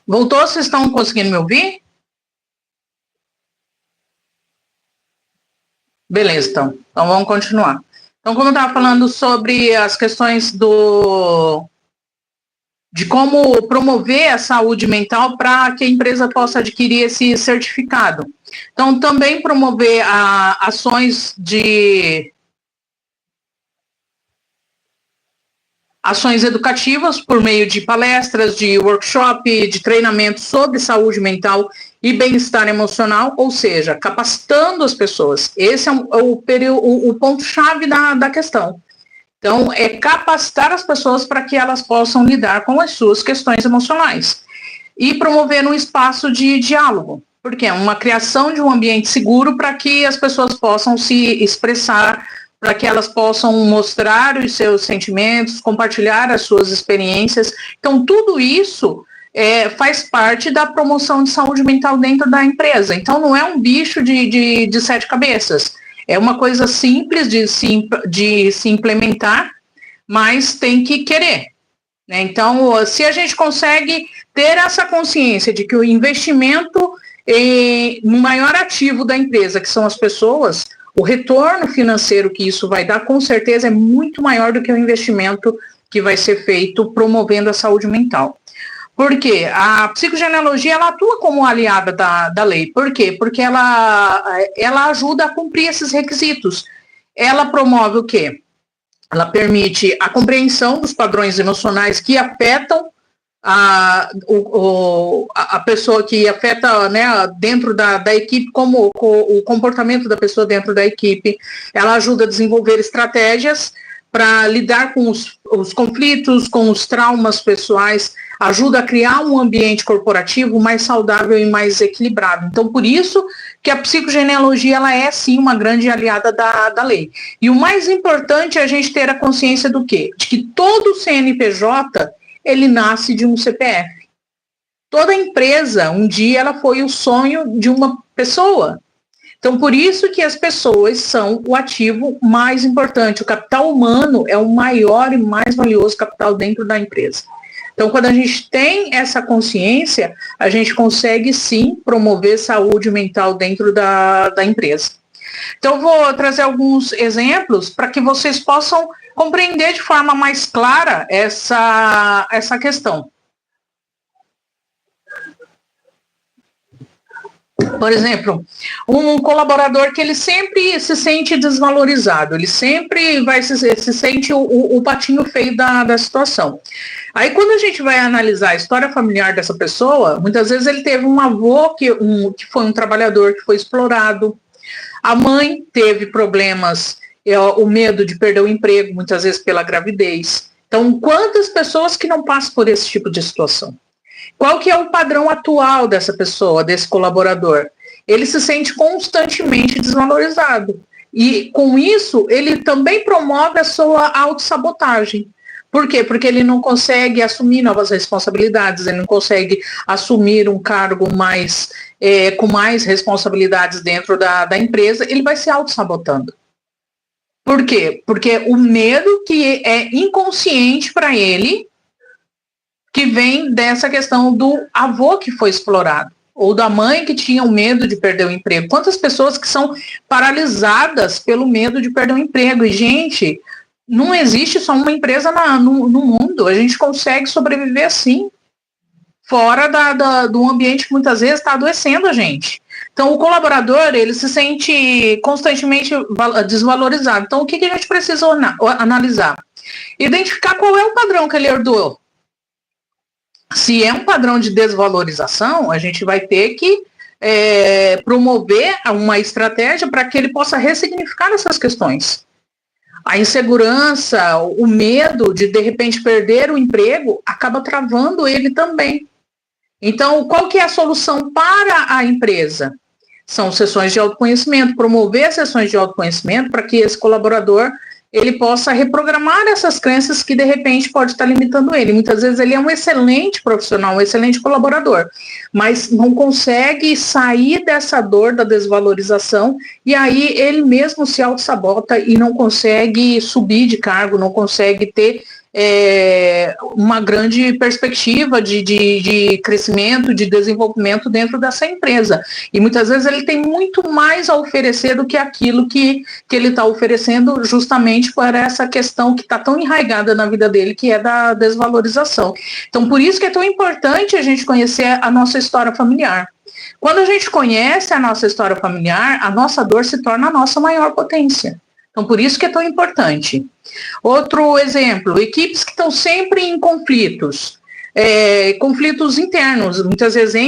Voltou? Vocês estão conseguindo me ouvir? Beleza, então. Então vamos continuar. Então, como eu estava falando sobre as questões de como promover a saúde mental para que a empresa possa adquirir esse certificado. Então, também promover ações educativas por meio de palestras, de workshop, de treinamento sobre saúde mental e bem-estar emocional, ou seja, capacitando as pessoas. Esse é o ponto-chave da questão. Então, é capacitar as pessoas para que elas possam lidar com as suas questões emocionais. E promover um espaço de diálogo, porque é uma criação de um ambiente seguro para que as pessoas possam se expressar, para que elas possam mostrar os seus sentimentos, compartilhar as suas experiências. Então, tudo isso faz parte da promoção de saúde mental dentro da empresa. Então, não é um bicho de 7 cabeças. É uma coisa simples de se implementar, mas tem que querer, né? Então, se a gente consegue ter essa consciência de que o investimento no maior ativo da empresa, que são as pessoas, o retorno financeiro que isso vai dar, com certeza, é muito maior do que o investimento que vai ser feito promovendo a saúde mental. Por quê? A psicogenealogia, ela atua como aliada da lei. Por quê? Porque ela ajuda a cumprir esses requisitos. Ela promove o quê? Ela permite a compreensão dos padrões emocionais que afetam a pessoa, que afeta, né, dentro da equipe, como o comportamento da pessoa dentro da equipe. Ela ajuda a desenvolver estratégias para lidar com os conflitos, com os traumas pessoais, ajuda a criar um ambiente corporativo mais saudável e mais equilibrado. Então, por isso que a psicogenealogia, ela é, sim, uma grande aliada da lei. E o mais importante é a gente ter a consciência do quê? De que todo CNPJ, ele nasce de um CPF. Toda empresa, um dia, ela foi o sonho de uma pessoa. Então, por isso que as pessoas são o ativo mais importante. O capital humano é o maior e mais valioso capital dentro da empresa. Então, quando a gente tem essa consciência, a gente consegue, sim, promover saúde mental dentro da empresa. Então, vou trazer alguns exemplos para que vocês possam compreender de forma mais clara essa questão. Por exemplo, um colaborador que ele sempre se sente desvalorizado, ele sempre se sente o patinho feio da situação. Aí, quando a gente vai analisar a história familiar dessa pessoa, muitas vezes ele teve um avô que foi um trabalhador que foi explorado, a mãe teve problemas, o medo de perder o emprego, muitas vezes pela gravidez. Então, quantas pessoas que não passam por esse tipo de situação? Qual que é o padrão atual dessa pessoa, desse colaborador? Ele se sente constantemente desvalorizado. E, com isso, ele também promove a sua autossabotagem. Por quê? Porque ele não consegue assumir novas responsabilidades, ele não consegue assumir um cargo mais com mais responsabilidades dentro da empresa, ele vai se auto-sabotando. Por quê? Porque o medo que é inconsciente para ele, que vem dessa questão do avô que foi explorado, ou da mãe que tinha o medo de perder o emprego. Quantas pessoas que são paralisadas pelo medo de perder o emprego? E, gente, não existe só uma empresa no mundo, a gente consegue sobreviver assim, fora do ambiente que muitas vezes está adoecendo a gente. Então, o colaborador, ele se sente constantemente desvalorizado. Então, o que a gente precisa analisar? Identificar qual é o padrão que ele herdou. Se é um padrão de desvalorização, a gente vai ter que promover uma estratégia para que ele possa ressignificar essas questões. A insegurança, o medo de repente perder o emprego, acaba travando ele também. Então, qual que é a solução para a empresa? São sessões de autoconhecimento, promover sessões de autoconhecimento para que esse colaborador ele possa reprogramar essas crenças que, de repente, pode estar limitando ele. Muitas vezes ele é um excelente profissional, um excelente colaborador, mas não consegue sair dessa dor da desvalorização e aí ele mesmo se auto-sabota e não consegue subir de cargo, não consegue ter uma grande perspectiva de crescimento, de desenvolvimento dentro dessa empresa. E muitas vezes ele tem muito mais a oferecer do que aquilo que ele está oferecendo, justamente por essa questão que está tão enraizada na vida dele, que é da desvalorização. Então, por isso que é tão importante a gente conhecer a nossa história familiar. Quando a gente conhece a nossa história familiar, a nossa dor se torna a nossa maior potência. Então, por isso que é tão importante. Outro exemplo, equipes que estão sempre em conflitos, conflitos internos, muitas vezes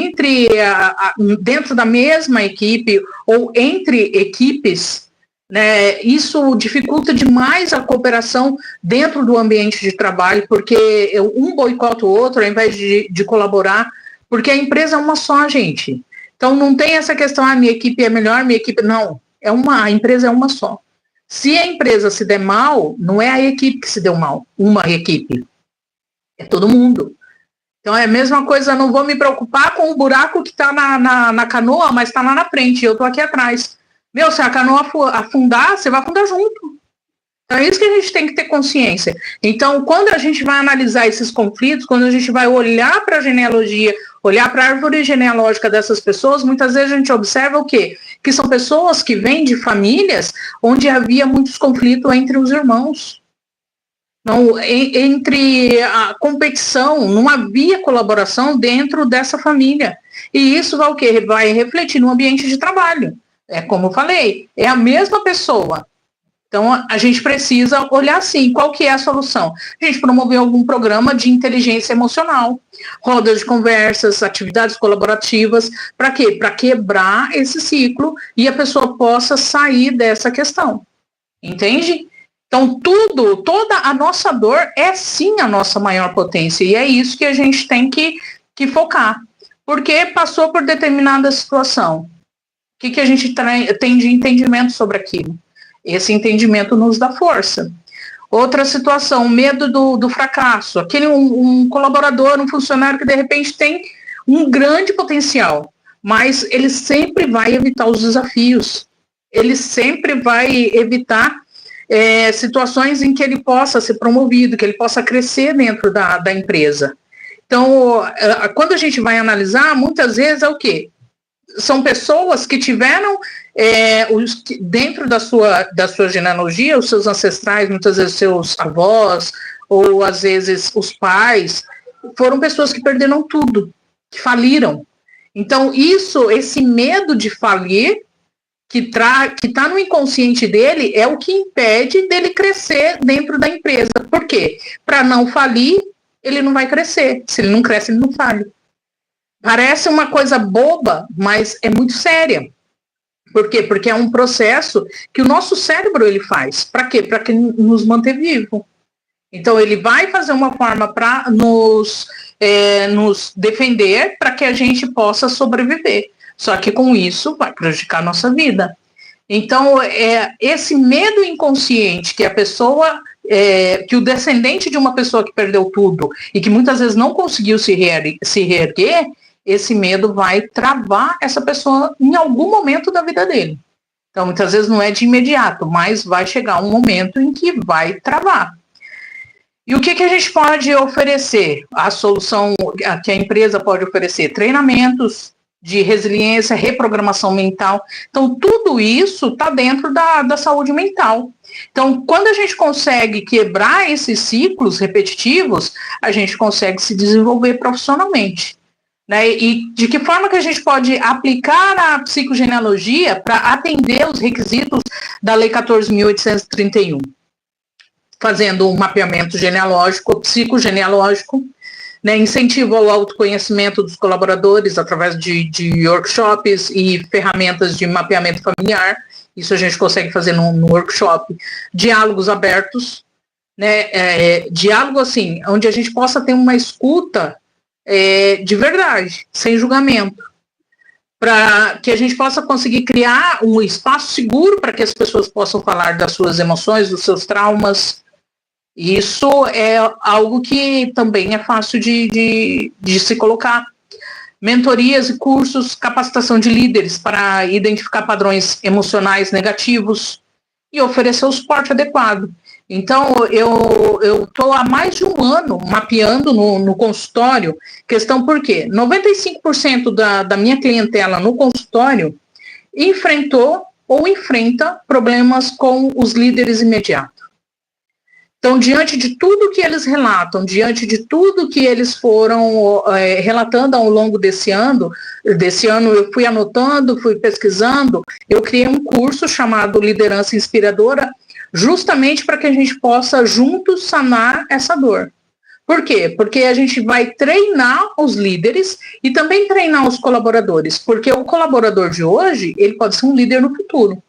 dentro da mesma equipe ou entre equipes, né, isso dificulta demais a cooperação dentro do ambiente de trabalho, porque um boicota o outro ao invés de colaborar, porque a empresa é uma só, gente. Então, não tem essa questão, minha equipe é melhor, minha equipe... Não, a empresa é uma só. Se a empresa se der mal, não é a equipe que se deu mal, uma equipe. É todo mundo. Então é a mesma coisa, não vou me preocupar com o buraco que está na canoa, mas está lá na frente, eu estou aqui atrás. Se a canoa afundar, você vai afundar junto. Então é isso que a gente tem que ter consciência. Então, quando a gente vai analisar esses conflitos, quando a gente vai olhar para a genealogia, olhar para a árvore genealógica dessas pessoas, muitas vezes a gente observa o quê? Que são pessoas que vêm de famílias onde havia muitos conflitos entre os irmãos. Não, entre a competição, não havia colaboração dentro dessa família. E isso vai o quê? Vai refletir no ambiente de trabalho. É como eu falei, é a mesma pessoa. Então, a gente precisa olhar assim, qual que é a solução? A gente promover algum programa de inteligência emocional, rodas de conversas, atividades colaborativas, para quê? Para quebrar esse ciclo e a pessoa possa sair dessa questão, entende? Então, toda a nossa dor é sim a nossa maior potência, e é isso que a gente tem que focar, porque passou por determinada situação. O que a gente tem de entendimento sobre aquilo? Esse entendimento nos dá força. Outra situação, medo do fracasso. Aquele um colaborador, um funcionário que de repente tem um grande potencial, mas ele sempre vai evitar os desafios. Ele sempre vai evitar situações em que ele possa ser promovido, que ele possa crescer dentro da empresa. Então, quando a gente vai analisar, muitas vezes é o quê? São pessoas que tiveram dentro da sua genealogia, os seus ancestrais, muitas vezes seus avós, ou às vezes os pais, foram pessoas que perderam tudo, que faliram. Então, esse medo de falir, que está no inconsciente dele, é o que impede dele crescer dentro da empresa. Por quê? Para não falir, ele não vai crescer. Se ele não cresce, ele não fale. Parece uma coisa boba, mas é muito séria. Por quê? Porque é um processo que o nosso cérebro ele faz. Para quê? Para que nos manter vivo. Então, ele vai fazer uma forma para nos defender, para que a gente possa sobreviver. Só que com isso vai prejudicar a nossa vida. Então, esse medo inconsciente que a pessoa, que o descendente de uma pessoa que perdeu tudo e que muitas vezes não conseguiu se reerguer, esse medo vai travar essa pessoa em algum momento da vida dele. Então, muitas vezes não é de imediato, mas vai chegar um momento em que vai travar. E o que a gente pode oferecer? A solução que a empresa pode oferecer: treinamentos de resiliência, reprogramação mental. Então, tudo isso está dentro da saúde mental. Então, quando a gente consegue quebrar esses ciclos repetitivos, a gente consegue se desenvolver profissionalmente. Né? E de que forma que a gente pode aplicar a psicogenealogia para atender os requisitos da Lei 14.831? Fazendo um mapeamento genealógico, psicogenealógico, né, incentivo ao autoconhecimento dos colaboradores através de workshops e ferramentas de mapeamento familiar. Isso a gente consegue fazer no workshop. Diálogos abertos, né, diálogo assim, onde a gente possa ter uma escuta de verdade, sem julgamento, para que a gente possa conseguir criar um espaço seguro para que as pessoas possam falar das suas emoções, dos seus traumas. Isso é algo que também é fácil de se colocar. Mentorias e cursos, capacitação de líderes para identificar padrões emocionais negativos e oferecer o suporte adequado. Então, eu estou há mais de um ano mapeando no consultório, questão por quê? 95% da minha clientela no consultório enfrentou ou enfrenta problemas com os líderes imediatos. Então, diante de tudo que eles relatam, diante de tudo que eles foram relatando ao longo desse ano eu fui anotando, fui pesquisando, eu criei um curso chamado Liderança Inspiradora, justamente para que a gente possa juntos sanar essa dor. Por quê? Porque a gente vai treinar os líderes e também treinar os colaboradores, porque o colaborador de hoje, ele pode ser um líder no futuro,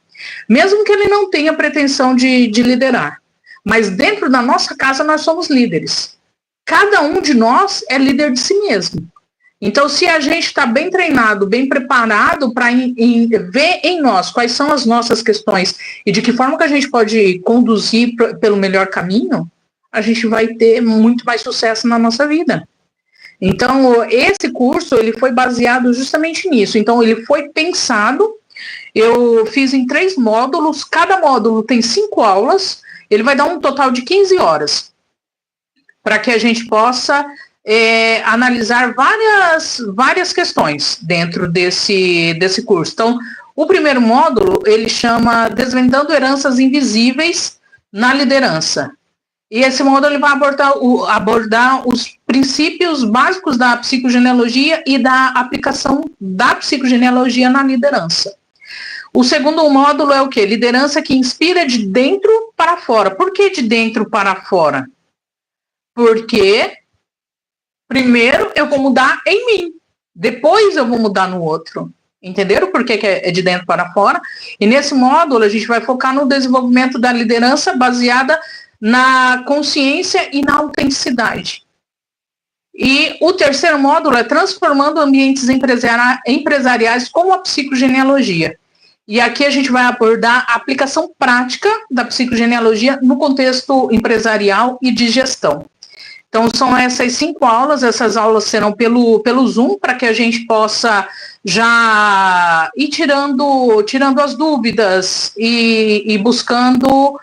mesmo que ele não tenha pretensão de liderar. Mas dentro da nossa casa nós somos líderes. Cada um de nós é líder de si mesmo. Então, se a gente está bem treinado, bem preparado para ver em nós quais são as nossas questões e de que forma que a gente pode conduzir pelo melhor caminho, a gente vai ter muito mais sucesso na nossa vida. Então, esse curso ele foi baseado justamente nisso. Então, ele foi pensado, eu fiz em 3 módulos, cada módulo tem 5 aulas, ele vai dar um total de 15 horas, para que a gente possa analisar várias questões dentro desse curso. Então, o primeiro módulo, ele chama Desvendando Heranças Invisíveis na Liderança. E esse módulo ele vai abordar os princípios básicos da psicogenealogia e da aplicação da psicogenealogia na liderança. O segundo módulo é o quê? Liderança que inspira de dentro para fora. Por que de dentro para fora? Porque primeiro eu vou mudar em mim, depois eu vou mudar no outro. Entenderam por que é de dentro para fora? E nesse módulo a gente vai focar no desenvolvimento da liderança baseada na consciência e na autenticidade. E o terceiro módulo é transformando ambientes empresariais com a psicogenealogia. E aqui a gente vai abordar a aplicação prática da psicogenealogia no contexto empresarial e de gestão. Então, são essas 5 aulas, essas aulas serão pelo Zoom, para que a gente possa já ir tirando as dúvidas e buscando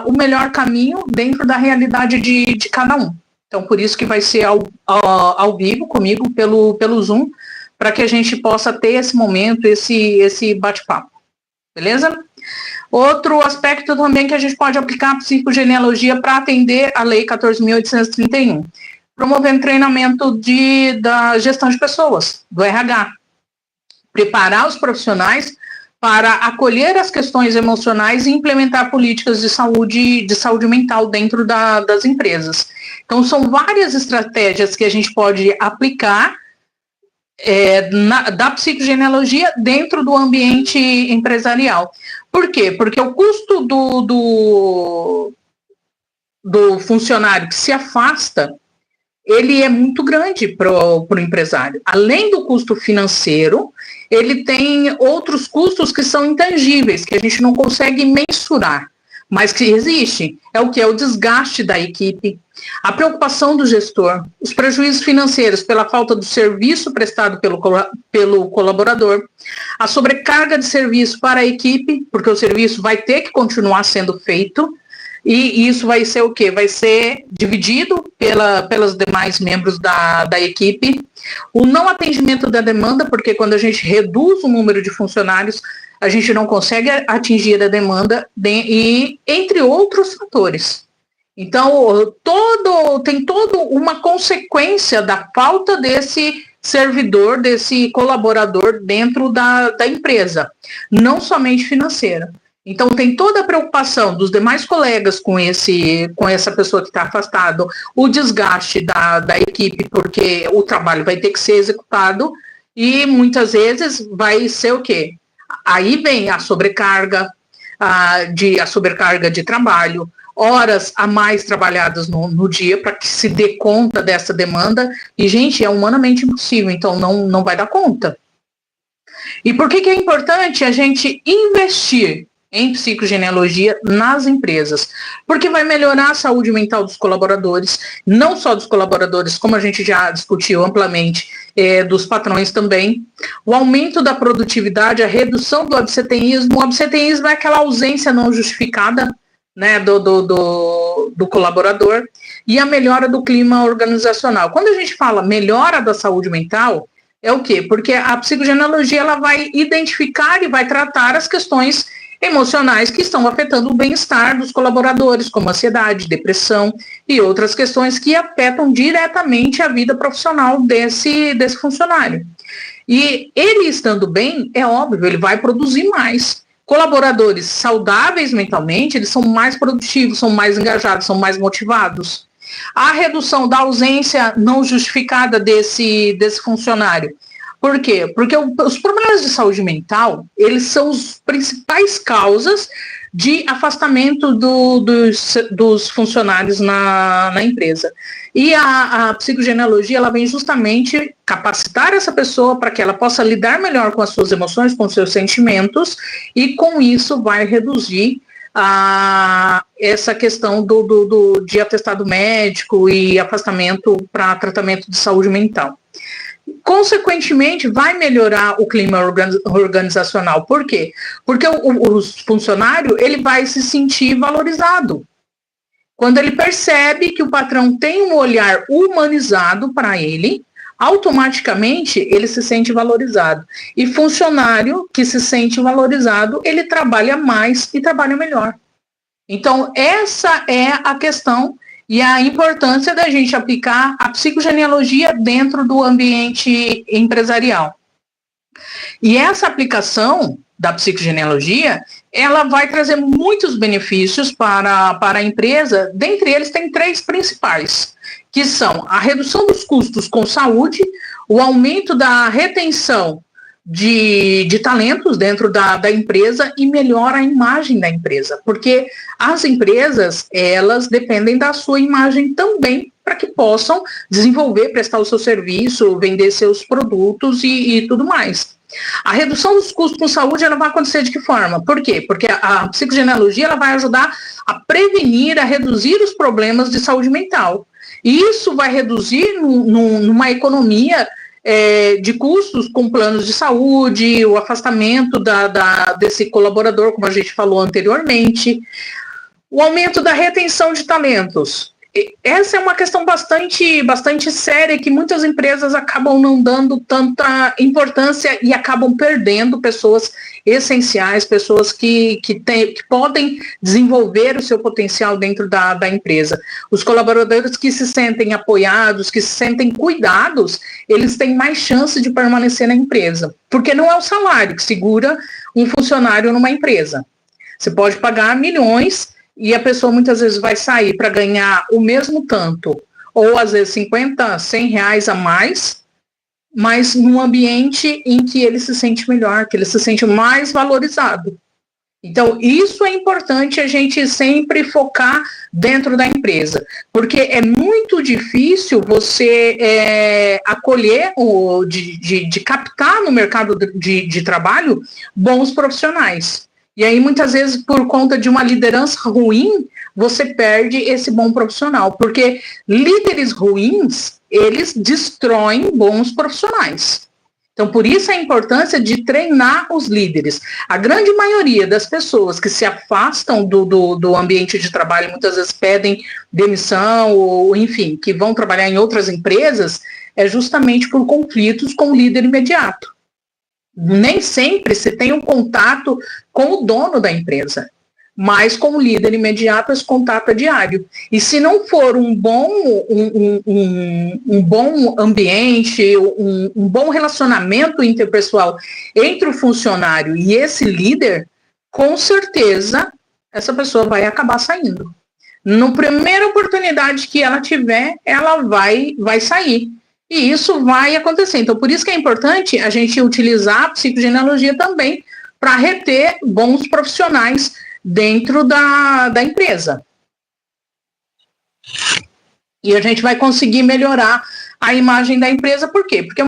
o melhor caminho dentro da realidade de cada um. Então, por isso que vai ser ao vivo comigo, pelo Zoom, para que a gente possa ter esse momento, esse bate-papo. Beleza? Outro aspecto também que a gente pode aplicar a psicogenealogia para atender a Lei 14.831. Promovendo treinamento da gestão de pessoas, do RH. Preparar os profissionais para acolher as questões emocionais e implementar políticas de saúde mental dentro das empresas. Então, são várias estratégias que a gente pode aplicar da psicogenealogia dentro do ambiente empresarial. Por quê? Porque o custo do funcionário que se afasta, ele é muito grande para o empresário. Além do custo financeiro, ele tem outros custos que são intangíveis, que a gente não consegue mensurar. mas que existe. É o que? É o desgaste da equipe, a preocupação do gestor, os prejuízos financeiros pela falta do serviço prestado pelo colaborador, a sobrecarga de serviço para a equipe, porque o serviço vai ter que continuar sendo feito, e isso vai ser o quê? Vai ser dividido pelos demais membros da equipe. O não atendimento da demanda, porque quando a gente reduz o número de funcionários, a gente não consegue atingir a demanda, e entre outros fatores. Então, tem toda uma consequência da falta desse servidor, desse colaborador dentro da empresa, não somente financeira. Então, tem toda a preocupação dos demais colegas com essa pessoa que está afastado, o desgaste da equipe, porque o trabalho vai ter que ser executado e muitas vezes vai ser o quê? Aí vem a sobrecarga, a sobrecarga de trabalho, horas a mais trabalhadas no dia para que se dê conta dessa demanda. E, gente, é humanamente impossível, então não vai dar conta. E por que é importante a gente investir em psicogenealogia nas empresas? Porque vai melhorar a saúde mental dos colaboradores, não só dos colaboradores, como a gente já discutiu amplamente, dos patrões também. O aumento da produtividade, a redução do absenteísmo. O absenteísmo é aquela ausência não justificada, né, do colaborador, e a melhora do clima organizacional. Quando a gente fala melhora da saúde mental, é o quê? Porque a psicogenealogia ela vai identificar e vai tratar as questões emocionais que estão afetando o bem-estar dos colaboradores, como ansiedade, depressão e outras questões que afetam diretamente a vida profissional desse funcionário. E ele estando bem, é óbvio, ele vai produzir mais. Colaboradores saudáveis mentalmente, eles são mais produtivos, são mais engajados, são mais motivados. A redução da ausência não justificada desse funcionário. Por quê? Porque os problemas de saúde mental, eles são as principais causas de afastamento dos funcionários na empresa. E a psicogenealogia, ela vem justamente capacitar essa pessoa para que ela possa lidar melhor com as suas emoções, com os seus sentimentos, e com isso vai reduzir essa questão de atestado médico e afastamento para tratamento de saúde mental. Consequentemente, vai melhorar o clima organizacional. Por quê? Porque o funcionário ele vai se sentir valorizado. Quando ele percebe que o patrão tem um olhar humanizado para ele, automaticamente ele se sente valorizado. E funcionário que se sente valorizado, ele trabalha mais e trabalha melhor. Então, essa é a questão e a importância da gente aplicar a psicogenealogia dentro do ambiente empresarial. E essa aplicação da psicogenealogia, ela vai trazer muitos benefícios para a empresa. Dentre eles, tem 3 principais, que são a redução dos custos com saúde, o aumento da retenção de talentos dentro da empresa e melhora a imagem da empresa, porque as empresas, elas dependem da sua imagem também para que possam desenvolver, prestar o seu serviço, vender seus produtos e tudo mais. A redução dos custos com saúde, ela vai acontecer de que forma? Por quê? Porque a psicogenealogia ela vai ajudar a prevenir, a reduzir os problemas de saúde mental. E isso vai reduzir numa economia de custos com planos de saúde, o afastamento desse colaborador, como a gente falou anteriormente, o aumento da retenção de talentos. Essa é uma questão bastante séria que muitas empresas acabam não dando tanta importância e acabam perdendo pessoas essenciais, pessoas que podem desenvolver o seu potencial dentro da empresa. Os colaboradores que se sentem apoiados, que se sentem cuidados, eles têm mais chance de permanecer na empresa, porque não é o salário que segura um funcionário numa empresa. Você pode pagar milhões e a pessoa muitas vezes vai sair para ganhar o mesmo tanto, ou às vezes 50, 100 reais a mais, mas num ambiente em que ele se sente melhor, que ele se sente mais valorizado. Então, isso é importante a gente sempre focar dentro da empresa, porque é muito difícil você acolher ou de captar no mercado de trabalho bons profissionais. E aí, muitas vezes, por conta de uma liderança ruim, você perde esse bom profissional, porque líderes ruins, eles destroem bons profissionais. Então, por isso a importância de treinar os líderes. A grande maioria das pessoas que se afastam do ambiente de trabalho, muitas vezes pedem demissão, ou enfim, que vão trabalhar em outras empresas, é justamente por conflitos com o líder imediato. Nem sempre se tem um contato com o dono da empresa, mas com o líder imediato esse contato é diário. E se não for um bom ambiente, um bom relacionamento interpessoal entre o funcionário e esse líder, com certeza essa pessoa vai acabar saindo. Na primeira oportunidade que ela tiver, ela vai sair. E isso vai acontecer. Então, por isso que é importante a gente utilizar a psicogenealogia também para reter bons profissionais dentro da empresa. E a gente vai conseguir melhorar a imagem da empresa. Por quê? Porque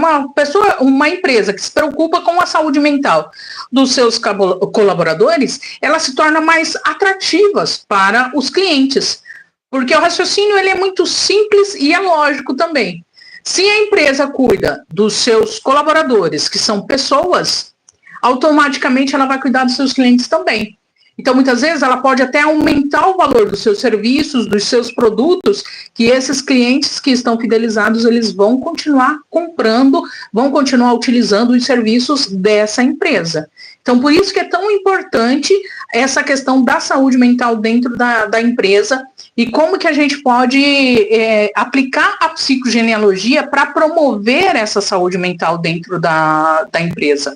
uma empresa que se preocupa com a saúde mental dos seus colaboradores, ela se torna mais atrativas para os clientes. Porque o raciocínio ele é muito simples e é lógico também. Se a empresa cuida dos seus colaboradores, que são pessoas, automaticamente ela vai cuidar dos seus clientes também. Então, muitas vezes, ela pode até aumentar o valor dos seus serviços, dos seus produtos, que esses clientes que estão fidelizados, eles vão continuar comprando, vão continuar utilizando os serviços dessa empresa. Então, por isso que é tão importante essa questão da saúde mental dentro da empresa e como que a gente pode aplicar a psicogenealogia para promover essa saúde mental dentro da empresa.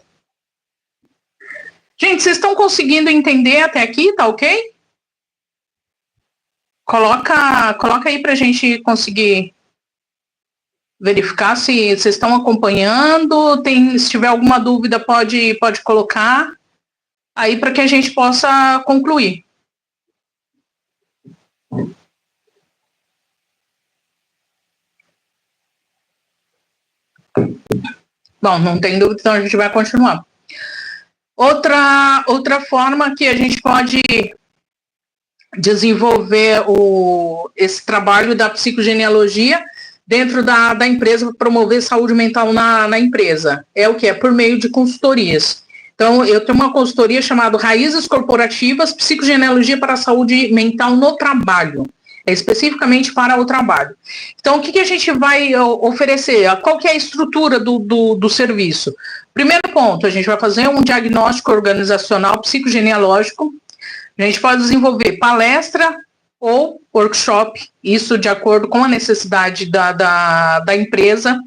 Gente, vocês estão conseguindo entender até aqui, tá ok? Coloca aí para a gente conseguir verificar se vocês estão acompanhando. Se tiver alguma dúvida, pode colocar aí para que a gente possa concluir. Bom, não tem dúvida, então a gente vai continuar. Outra forma que a gente pode desenvolver esse trabalho da psicogenealogia dentro da empresa para promover saúde mental na empresa é o que? É por meio de consultorias. Então, eu tenho uma consultoria chamada Raízes Corporativas, Psicogenealogia para a Saúde Mental no Trabalho. É especificamente para o trabalho. Então, o que a gente vai oferecer? Qual que é a estrutura do serviço? Primeiro ponto, a gente vai fazer um diagnóstico organizacional psicogenealógico. A gente pode desenvolver palestra ou workshop, isso de acordo com a necessidade da empresa.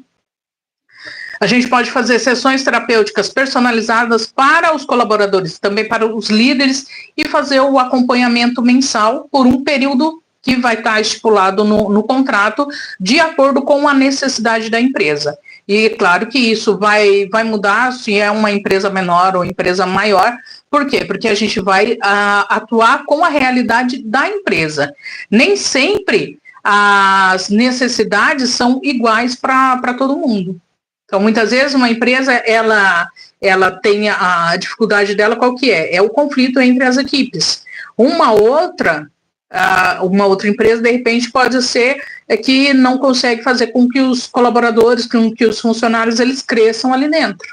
A gente pode fazer sessões terapêuticas personalizadas para os colaboradores, também para os líderes, e fazer o acompanhamento mensal por um período que vai estar estipulado no contrato, de acordo com a necessidade da empresa. E claro que isso vai mudar se é uma empresa menor ou empresa maior. Por quê? Porque a gente vai atuar com a realidade da empresa. Nem sempre as necessidades são iguais para todo mundo. Então, muitas vezes uma empresa, ela tem a dificuldade dela, qual que é? É o conflito entre as equipes. Uma outra empresa, de repente, pode ser que não consegue fazer com que os colaboradores, com que os funcionários, eles cresçam ali dentro.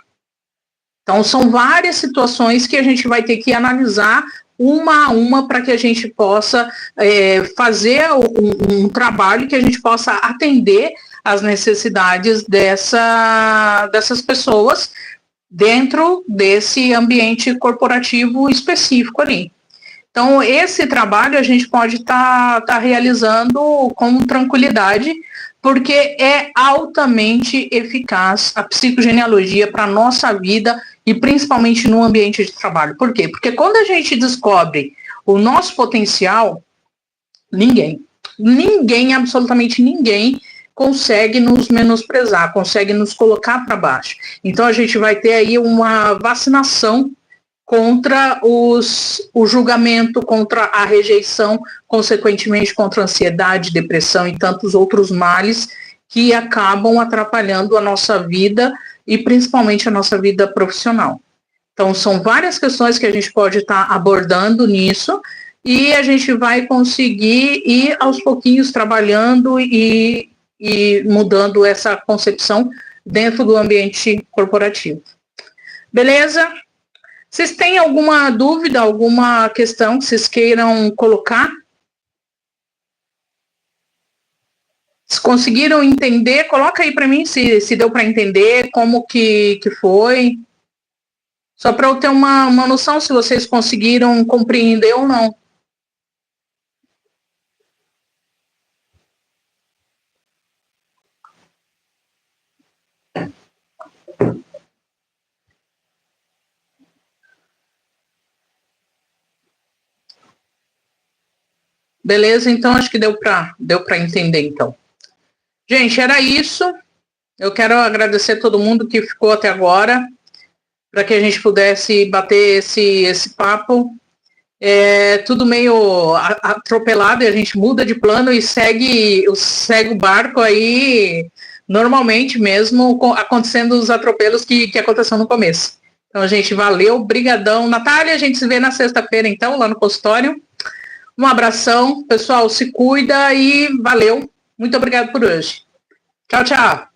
Então, são várias situações que a gente vai ter que analisar uma a uma para que a gente possa fazer um trabalho que a gente possa atender às necessidades dessas pessoas dentro desse ambiente corporativo específico ali. Então, esse trabalho a gente pode estar realizando com tranquilidade, porque é altamente eficaz a psicogenealogia para a nossa vida e principalmente no ambiente de trabalho. Por quê? Porque quando a gente descobre o nosso potencial, absolutamente ninguém, consegue nos menosprezar, consegue nos colocar para baixo. Então, a gente vai ter aí uma vacinação contra o julgamento, contra a rejeição, consequentemente contra a ansiedade, depressão e tantos outros males que acabam atrapalhando a nossa vida e principalmente a nossa vida profissional. Então, são várias questões que a gente pode estar abordando nisso e a gente vai conseguir ir aos pouquinhos trabalhando e mudando essa concepção dentro do ambiente corporativo. Beleza? Vocês têm alguma dúvida, alguma questão que vocês queiram colocar? Se conseguiram entender, coloca aí para mim se deu para entender, como que foi. Só para eu ter uma noção se vocês conseguiram compreender ou não. Beleza, então acho que deu para entender, então. Gente, era isso. Eu quero agradecer a todo mundo que ficou até agora, para que a gente pudesse bater esse papo. É tudo meio atropelado e a gente muda de plano e segue o barco aí, normalmente mesmo, acontecendo os atropelos que aconteceu no começo. Então, gente, valeu, brigadão. Natália, a gente se vê na sexta-feira, então, lá no consultório. Um abração, pessoal, se cuida e valeu. Muito obrigado por hoje. Tchau, tchau.